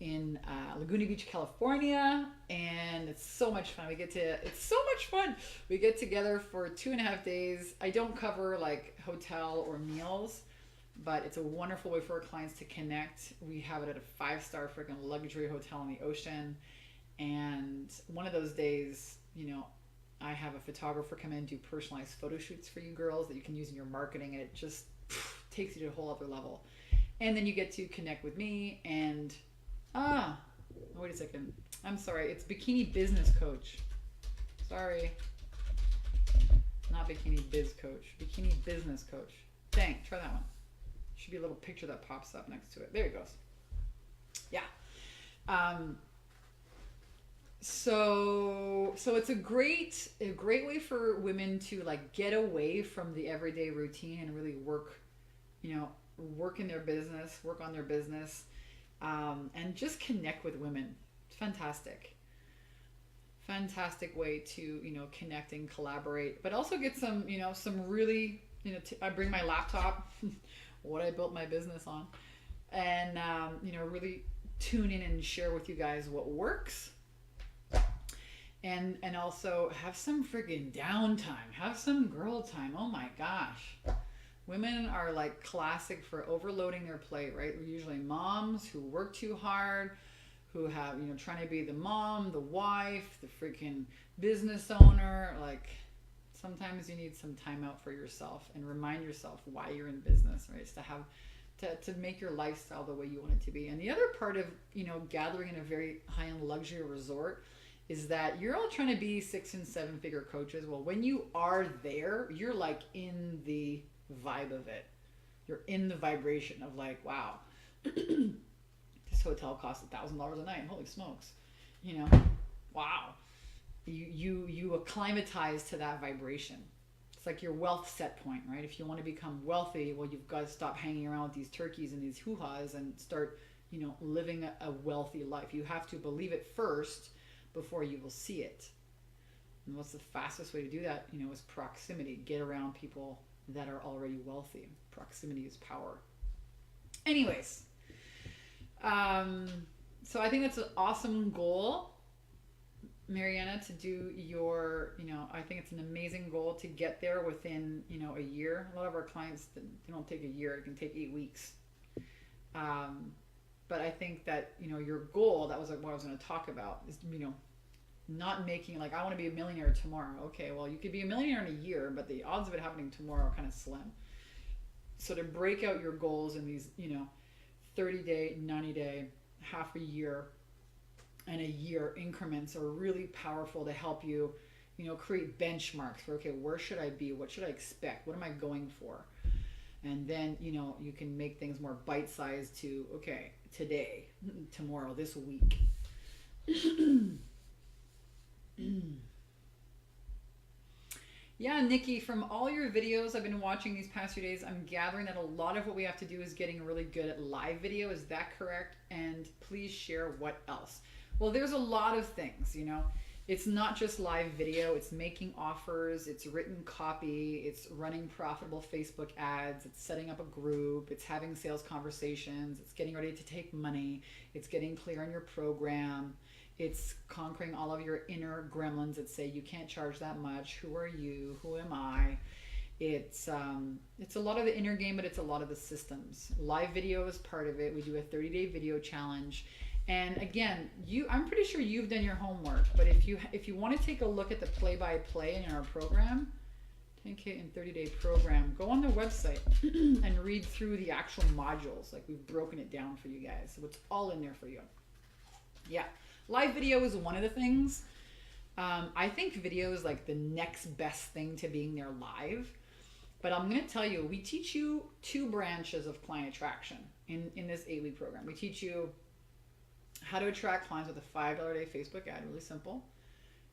in Laguna Beach, California, and it's so much fun. It's so much fun. We get together for 2.5 days. I don't cover like hotel or meals, but it's a wonderful way for our clients to connect. We have it at a 5-star freaking luxury hotel on the ocean. And one of those days, I have a photographer come in and do personalized photo shoots for you girls that you can use in your marketing, and it just takes you to a whole other level. And then you get to connect with me and wait a second. I'm sorry. It's Bikini Business Coach. Sorry. Not Bikini Biz Coach. Bikini Business Coach. Dang, try that one. Should be a little picture that pops up next to it. There it goes. Yeah. So it's a great way for women to like get away from the everyday routine and really work in their business, work on their business, and just connect with women. It's fantastic way to connect and collaborate, but also get some some really I bring my laptop, what I built my business on, and really tune in and share with you guys what works. And also have some friggin' downtime. Have some girl time. Oh my gosh. Women are like classic for overloading their plate, right? We're usually moms who work too hard, who have, trying to be the mom, the wife, the freaking business owner. Like sometimes you need some time out for yourself and remind yourself why you're in business, right? It's to have to make your lifestyle the way you want it to be. And the other part of, gathering in a very high-end luxury resort is that you're all trying to be 6- and 7-figure coaches. Well, when you are there, you're like in the vibe of it. You're in the vibration of like, wow, this hotel costs $1,000 a night. Holy smokes. Wow. You acclimatize to that vibration. It's like your wealth set point, right? If you want to become wealthy, well, you've got to stop hanging around with these turkeys and these hoo-has and start, living a wealthy life. You have to believe it first before you will see it. And what's the fastest way to do that? Is proximity. Get around people that are already wealthy. Proximity is power. Anyways, so I think that's an awesome goal, Mariana, to do your, I think it's an amazing goal to get there within, a year. A lot of our clients, they don't take a year. It can take 8 weeks. But I think that, your goal, that was what I was going to talk about, is, not making like, I want to be a millionaire tomorrow. Okay, well, you could be a millionaire in a year, but the odds of it happening tomorrow are kind of slim. So to break out your goals in these, 30-day, 90-day, half a year, and a year increments are really powerful to help you, create benchmarks for, okay, where should I be? What should I expect? What am I going for? And then, you can make things more bite-sized to, okay, today, tomorrow, this week. Yeah, Nikki, from all your videos I've been watching these past few days, I'm gathering that a lot of what we have to do is getting really good at live video. Is that correct? And please share what else. Well, there's a lot of things, It's not just live video. It's making offers. It's written copy. It's running profitable Facebook ads. It's setting up a group. It's having sales conversations. It's getting ready to take money. It's getting clear on your program. It's conquering all of your inner gremlins that say, you can't charge that much. Who are you? Who am I? It's a lot of the inner game, but it's a lot of the systems. Live video is part of it. We do a 30-day video challenge. And again, I'm pretty sure you've done your homework, but if you want to take a look at the play-by-play in our program, 10K and 30-day program, go on the website and read through the actual modules. Like, we've broken it down for you guys. So it's all in there for you. Yeah. Live video is one of the things. I think video is like the next best thing to being there live. But I'm going to tell you, we teach you 2 branches of client attraction in this 8-week program. We teach you how to attract clients with a $5 a day Facebook ad, really simple.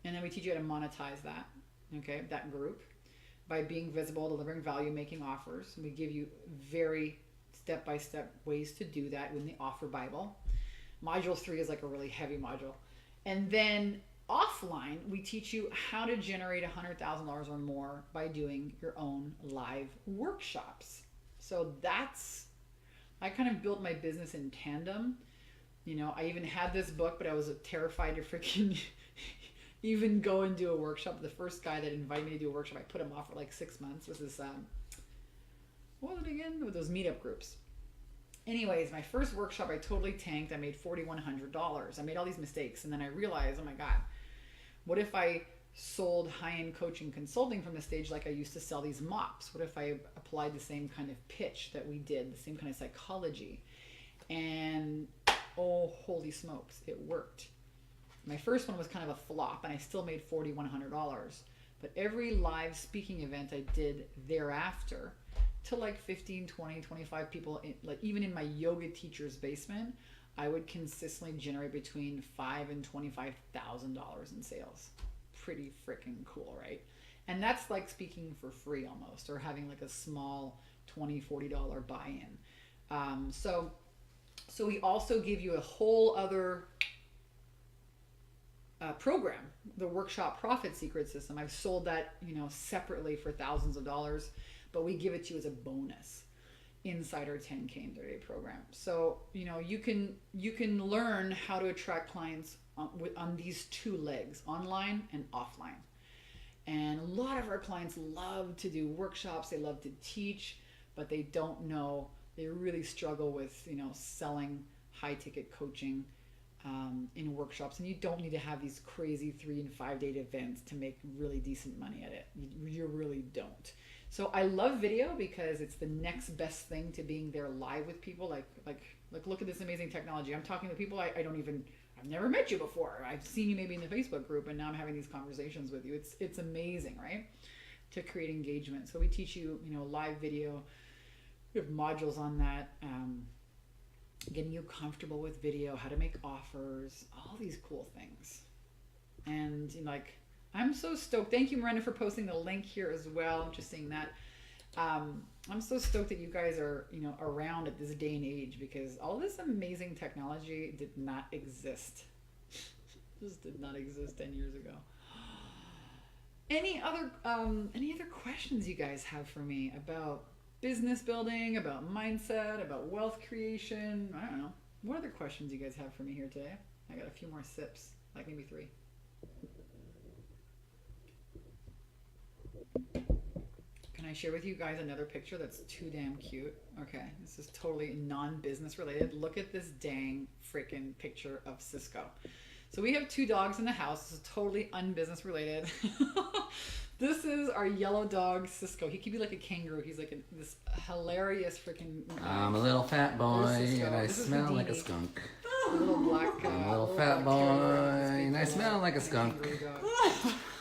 And then we teach you how to monetize that, okay, that group, by being visible, delivering value, making offers. And we give you very step-by-step ways to do that in the Offer Bible. Module 3 is like a really heavy module. And then offline, we teach you how to generate $100,000 or more by doing your own live workshops. So I kind of built my business in tandem You know, I even had this book, but I was terrified to freaking even go and do a workshop. The first guy that invited me to do a workshop, I put him off for like 6 months. Was this, what was it again? With those meetup groups. Anyways, my first workshop, I totally tanked. I made $4,100. I made all these mistakes. And then I realized, oh my God, what if I sold high-end coaching consulting from the stage like I used to sell these mops? What if I applied the same kind of pitch that we did, the same kind of psychology? And oh, holy smokes, it worked. My first one was kind of a flop, and I still made $4,100. But every live speaking event I did thereafter, to like 15, 20, 25 people, like even in my yoga teacher's basement, I would consistently generate between $5,000 and $25,000 in sales. Pretty freaking cool, right? And that's like speaking for free almost, or having like a small $20, $40 buy-in. So we also give you a whole other program, the Workshop Profit Secret System. I've sold that, you know, separately for thousands of dollars, but we give it to you as a bonus inside our 10K in 30-day program. So, you know, you can learn how to attract clients on these two legs, online and offline. And a lot of our clients love to do workshops, they love to teach, but they don't know, they really struggle with, you know, selling high ticket coaching in workshops. And you don't need to have these crazy 3 and 5 day events to make really decent money at it. You really don't. So I love video because it's the next best thing to being there live with people. Like look at this amazing technology. I'm talking to people I've never met you before. I've seen you maybe in the Facebook group, and now I'm having these conversations with you. It's amazing, right? To create engagement. So we teach you, you know, live video. We have modules on that. Getting you comfortable with video, how to make offers, all these cool things. And, you know, like, I'm so stoked. Thank you, Miranda, for posting the link here as well. I'm just seeing that. I'm so stoked that you guys are, you know, around at this day and age, because all this amazing technology did not exist. Just did not exist 10 years ago. Any other questions you guys have for me about business building, about mindset, about wealth creation? I don't know. What other questions you guys have for me here today? I got a few more sips, like maybe 3. Can I share with you guys another picture that's too damn cute? Okay, this is totally non-business related. Look at this dang freaking picture of Cisco. So we have 2 dogs in the house. This is totally unbusiness related. This is our yellow dog, Cisco. He could be like a kangaroo. He's like this hilarious freaking... I'm a little fat boy and I smell like a skunk. A little black... I'm a little fat boy and I smell like a skunk.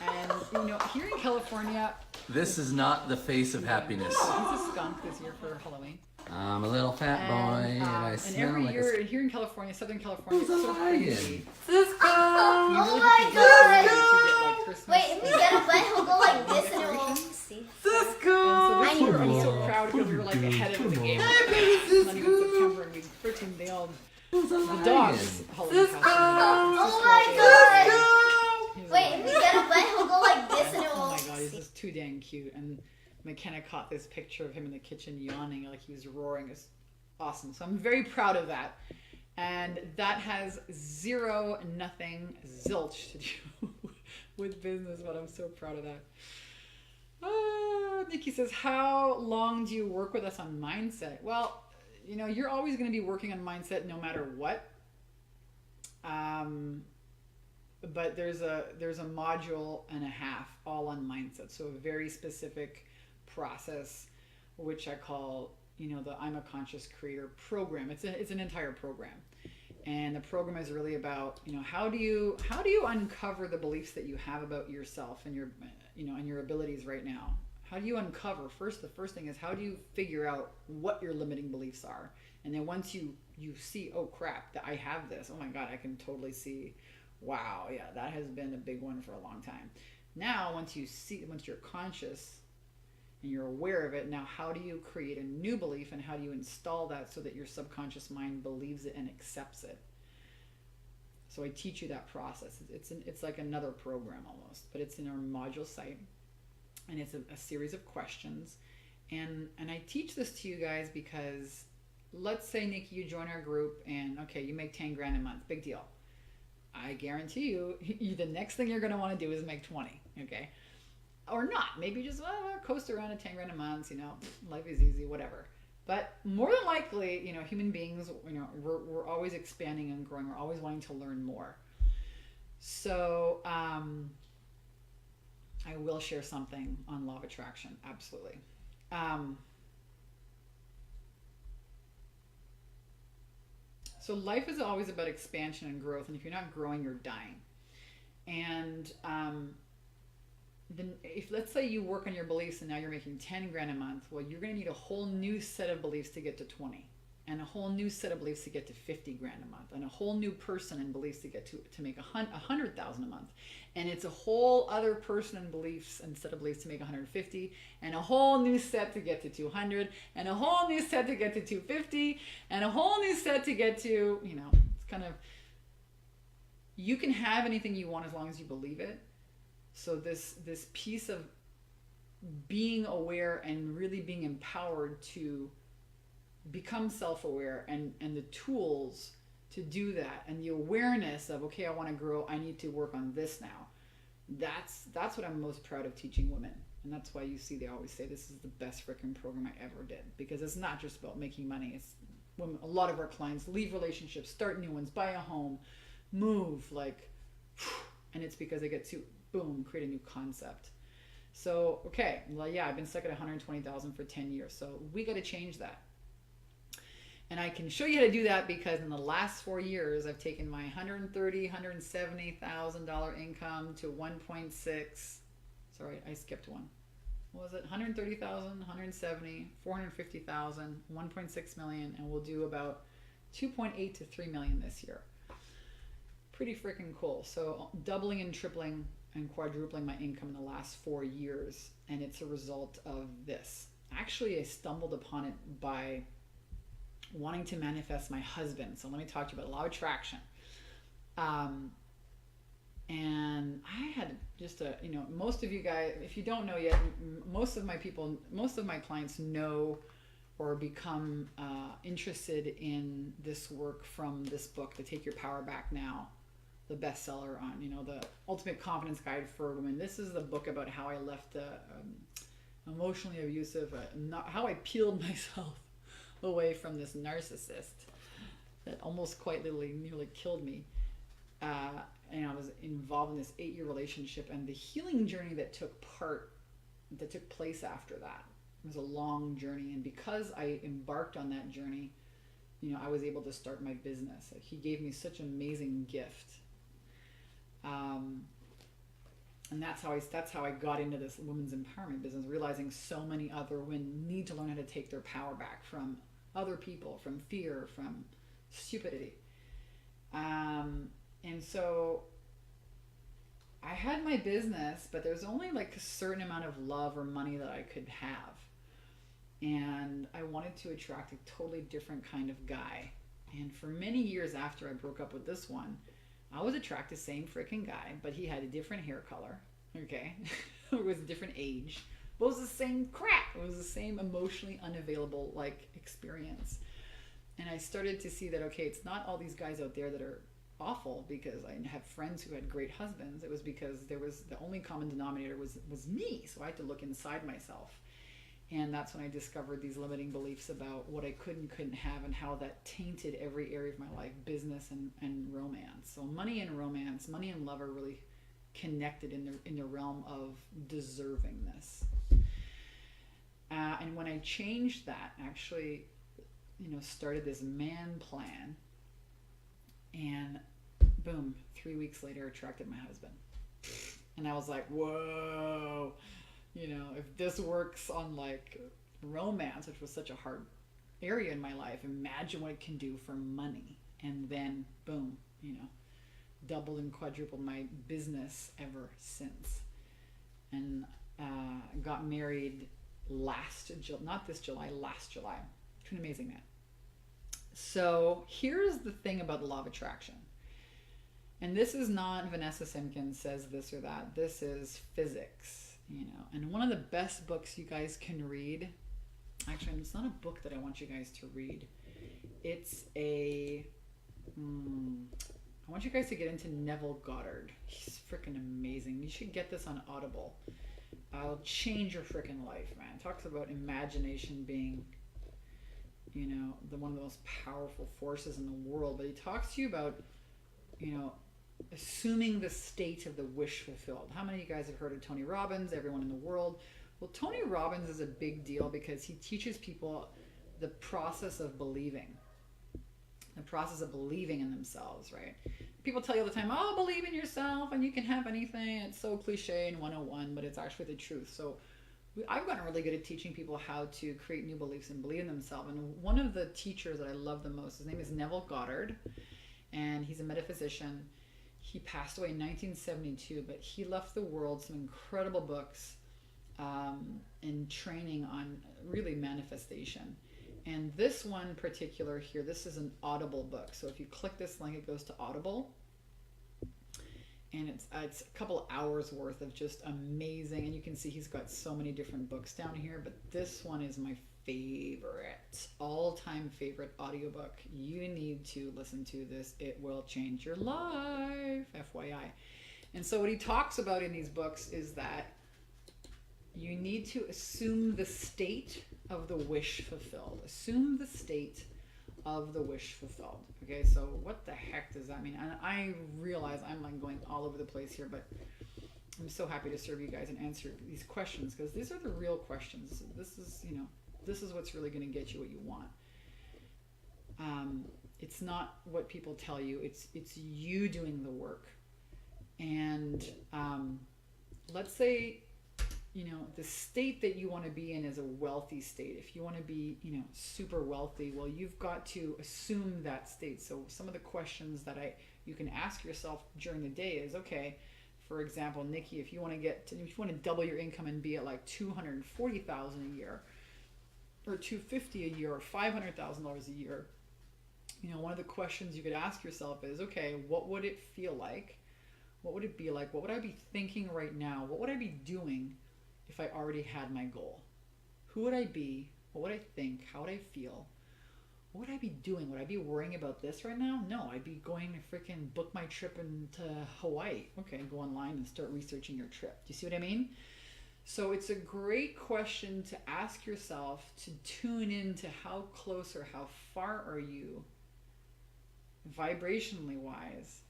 And, you know, here in California... This is not the face of happiness. He's a skunk this year for Halloween. I'm a little fat boy and I smell every like year a skunk. here in California, Southern California, Who's it's so lying? crazy. Cisco! Oh my god! Christmas. Wait, if we get a butt, he'll go like this and it will see. Cisco! And so this year I'm so proud because we were like ahead of the game. Not even September, and we freaking nailed the dogs. Cisco! Oh my god! Wait, if we get a butt, he'll go like this and it will Oh my god, he's see. just too dang cute. And McKenna caught this picture of him in the kitchen yawning like he was roaring. It's awesome. So I'm very proud of that. And that has nothing, zilch to do with business, but I'm so proud of that. Nikki says, how long do you work with us on mindset? Well, you know, you're always going to be working on mindset no matter what. But there's a module and a half all on mindset. So a very specific process, which I call, you know, the I'm a Conscious Creator program. It's an entire program. And the program is really about, you know, how do you uncover the beliefs that you have about yourself and your, you know, and your abilities right now? How do you uncover? The first thing is, how do you figure out what your limiting beliefs are? And then once you see, oh crap, that I have this. Oh my God, I can totally see. Wow, yeah, that has been a big one for a long time. Now, once you're conscious and you're aware of it, now how do you create a new belief, and how do you install that so that your subconscious mind believes it and accepts it? So I teach you that process. It's like another program almost, but it's in our module site, and it's a series of questions. And I teach this to you guys because let's say, Nikki, you join our group and, okay, you make 10 grand a month. Big deal. I guarantee you, the next thing you're going to want to do is make 20, okay? Or not. Maybe just coast around at 10 grand a month, life is easy, whatever. But more than likely, human beings, we're always expanding and growing. We're always wanting to learn more. So I will share something on law of attraction. Absolutely. So life is always about expansion and growth. And if you're not growing, you're dying. And then if, let's say, you work on your beliefs and now you're making 10 grand a month, well, you're going to need a whole new set of beliefs to get to 20, and a whole new set of beliefs to get to 50 grand a month, and a whole new person and beliefs to get to make 100,000 a month. And it's a whole other person and beliefs and set of beliefs to make 150, and a whole new set to get to 200, and a whole new set to get to 250, and a whole new set to get to, it's kind of, you can have anything you want as long as you believe it. So this piece of being aware and really being empowered to become self-aware, and the tools to do that, and the awareness of, okay, I want to grow, I need to work on this now. That's what I'm most proud of teaching women. And that's why you see they always say this is the best freaking program I ever did, because it's not just about making money. It's when a lot of our clients leave relationships, start new ones, buy a home, move, and it's because they get to boom, create a new concept. So, okay, well, yeah, I've been stuck at 120,000 for 10 years. So we got to change that. And I can show you how to do that, because in the last 4 years, I've taken my $170,000 income to 1.6. Sorry, I skipped one. What was it? 130,000, 170, 450,000, 1.6 million, and we'll do about 2.8 to 3 million this year. Pretty freaking cool. So doubling and tripling and quadrupling my income in the last 4 years, and it's a result of this. Actually, I stumbled upon it by wanting to manifest my husband. So let me talk to you about law of attraction. And I had just most of you guys, if you don't know yet, most of my clients know or become interested in this work from this book, The Take Your Power Back Now, the bestseller on, the ultimate confidence guide for women. This is the book about how I left emotionally abusive, how I peeled myself away from this narcissist that almost quite literally nearly killed me. And I was involved in this 8-year relationship, and the healing journey that took place after that. It was a long journey, and because I embarked on that journey, I was able to start my business. He gave me such an amazing gift. And that's how I got into this women's empowerment business, realizing so many other women need to learn how to take their power back from other people, from fear, from stupidity. And so I had my business, but there's only a certain amount of love or money that I could have. And I wanted to attract a totally different kind of guy. And for many years after I broke up with this one, I was attracted to the same freaking guy, but he had a different hair color, okay? It was a different age. But it was the same crap. It was the same emotionally unavailable experience. And I started to see that, okay, it's not all these guys out there that are awful because I have friends who had great husbands. It was because the only common denominator was me. So I had to look inside myself. And that's when I discovered these limiting beliefs about what I could and couldn't have, and how that tainted every area of my life, business and romance. So money and romance, money and love are really connected in the realm of deservingness. And when I changed that, actually, started this man plan, and boom, 3 weeks later, attracted my husband. And I was like, whoa. If this works on romance, which was such a hard area in my life, imagine what it can do for money. And then boom, doubled and quadrupled my business ever since. And got married last July. To an amazing man. So here's the thing about the law of attraction. And this is not Vanessa Simpkins says this or that. This is physics. And one of the best books you guys can read, actually, it's not a book that I want you guys to read. It's I want you guys to get into Neville Goddard. He's freaking amazing. You should get this on Audible. It'll change your freaking life, man. It talks about imagination being, one of the most powerful forces in the world. But he talks to you about, assuming the state of the wish fulfilled. How many of you guys have heard of Tony Robbins? Everyone in the world. Well, Tony Robbins is a big deal because he teaches people the process of believing. The process of believing in themselves, right? People tell you all the time, oh, believe in yourself and you can have anything. It's so cliche and 101, but it's actually the truth. So I've gotten really good at teaching people how to create new beliefs and believe in themselves. And one of the teachers that I love the most, his name is Neville Goddard, and he's a metaphysician. He passed away in 1972, but he left the world some incredible books and training on really manifestation. And this one particular here, this is an Audible book. So if you click this link, it goes to Audible. And it's a couple hours worth of just amazing. And you can see he's got so many different books down here. But this one is my favorite, all-time favorite audiobook. You need to listen to this. It will change your life, FYI. And so what he talks about in these books is that you need to assume the state of the wish fulfilled. Assume the state of the wish fulfilled. Okay, so what the heck does that mean? And I realize I'm like going all over the place here, but I'm so happy to serve you guys and answer these questions because these are the real questions. This is what's really going to get you what you want. It's not what people tell you. It's you doing the work. And let's say the state that you want to be in is a wealthy state. If you want to be, super wealthy, well, you've got to assume that state. So some of the questions that you can ask yourself during the day is, okay, for example, Nikki, if you want to double your income and be at like $240,000 a year, or $250,000 a year, or $500,000 a year, one of the questions you could ask yourself is, okay, what would it feel like? What would it be like? What would I be thinking right now? What would I be doing if I already had my goal? Who would I be? What would I think? How would I feel? What would I be doing? Would I be worrying about this right now? No, I'd be going to freaking book my trip into Hawaii. Okay, go online and start researching your trip. Do you see what I mean? So it's a great question to ask yourself to tune into how close or how far are you vibrationally wise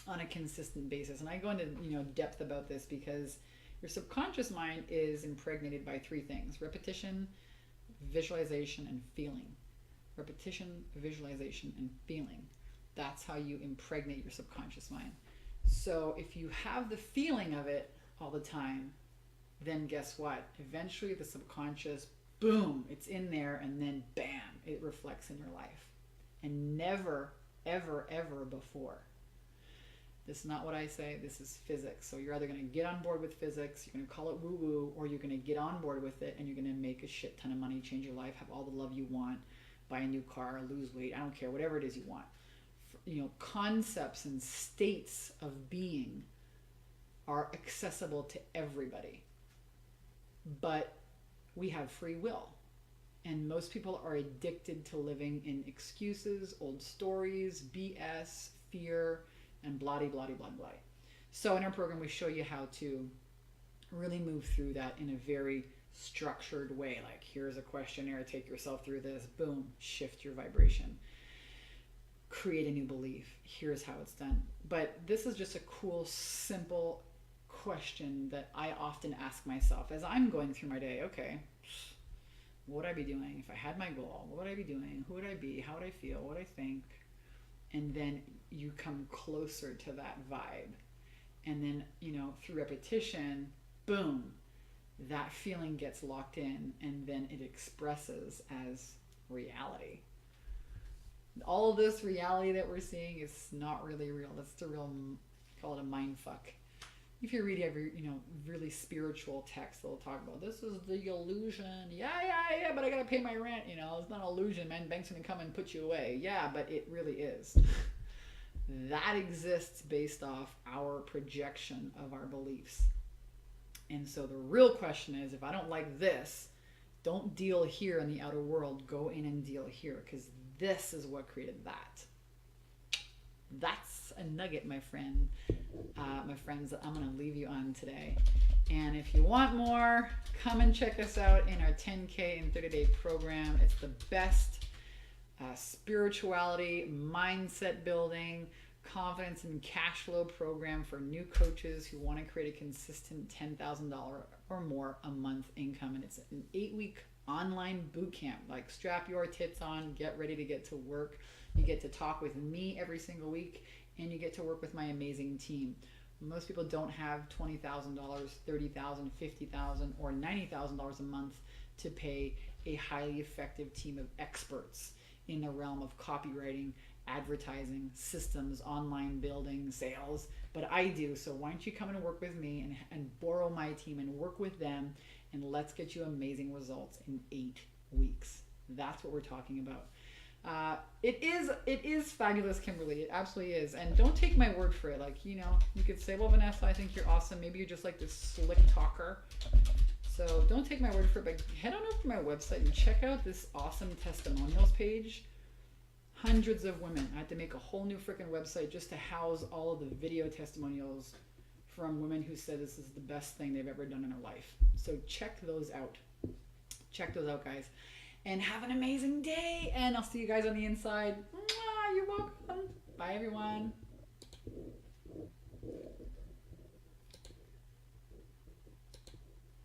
on a consistent basis. And I go into depth about this because your subconscious mind is impregnated by three things: repetition, visualization, and feeling. Repetition, visualization, and feeling. That's how you impregnate your subconscious mind. So if you have the feeling of it all the time, then guess what? Eventually the subconscious, boom, it's in there, and then bam, it reflects in your life. And never, ever, ever before. This is not what I say. This is physics. So you're either going to get on board with physics, you're going to call it woo-woo, or you're going to get on board with it and you're going to make a shit ton of money, change your life, have all the love you want, buy a new car, lose weight, I don't care, whatever it is you want. Concepts and states of being are accessible to everybody. But we have free will. And most people are addicted to living in excuses, old stories, BS, fear, and blah, blah, blah, blah, blah. So in our program, we show you how to really move through that in a very structured way. Like, here's a questionnaire, take yourself through this, boom, shift your vibration. Create a new belief. Here's how it's done. But this is just a cool, simple question that I often ask myself as I'm going through my day. Okay, what would I be doing if I had my goal? What would I be doing? Who would I be? How would I feel? What would I think? And then you come closer to that vibe. And then, through repetition, boom, that feeling gets locked in, and then it expresses as reality. All of this reality that we're seeing is not really real. That's the real, call it a mind fuck. If you read every, really spiritual text, they'll talk about, this is the illusion. Yeah, but I gotta pay my rent. It's not an illusion, man. Bank's gonna come and put you away. Yeah, but it really is. That exists based off our projection of our beliefs. And so the real question is, if I don't like this, Don't deal here in the outer world. Go in and deal here, because this is what created that. That's a nugget, my friends, that I'm going to leave you on today. And if you want more, come and check us out in our 10K in 30-day program. It's the best spirituality, mindset building, confidence and cash flow program for new coaches who want to create a consistent $10,000 or more a month income. And it's an 8-week online boot camp. Like, strap your tits on, get ready to get to work. You get to talk with me every single week, and you get to work with my amazing team. Most people don't have $20,000, $30,000, $50,000, or $90,000 a month to pay a highly effective team of experts in the realm of copywriting, advertising, systems, online building, sales. But I do. So why don't you come and work with me and borrow my team and work with them, and let's get you amazing results in 8 weeks. That's what we're talking about. It is fabulous, Kimberly. It absolutely is. And don't take my word for it. Like, you could say, well, Vanessa, I think you're awesome. Maybe you're just like this slick talker. So don't take my word for it, but head on over to my website and check out this awesome testimonials page. Hundreds of women. I had to make a whole new freaking website just to house all of the video testimonials from women who said this is the best thing they've ever done in their life. So check those out. Check those out, guys. And have an amazing day. And I'll see you guys on the inside. Mwah, you're welcome. Bye, everyone.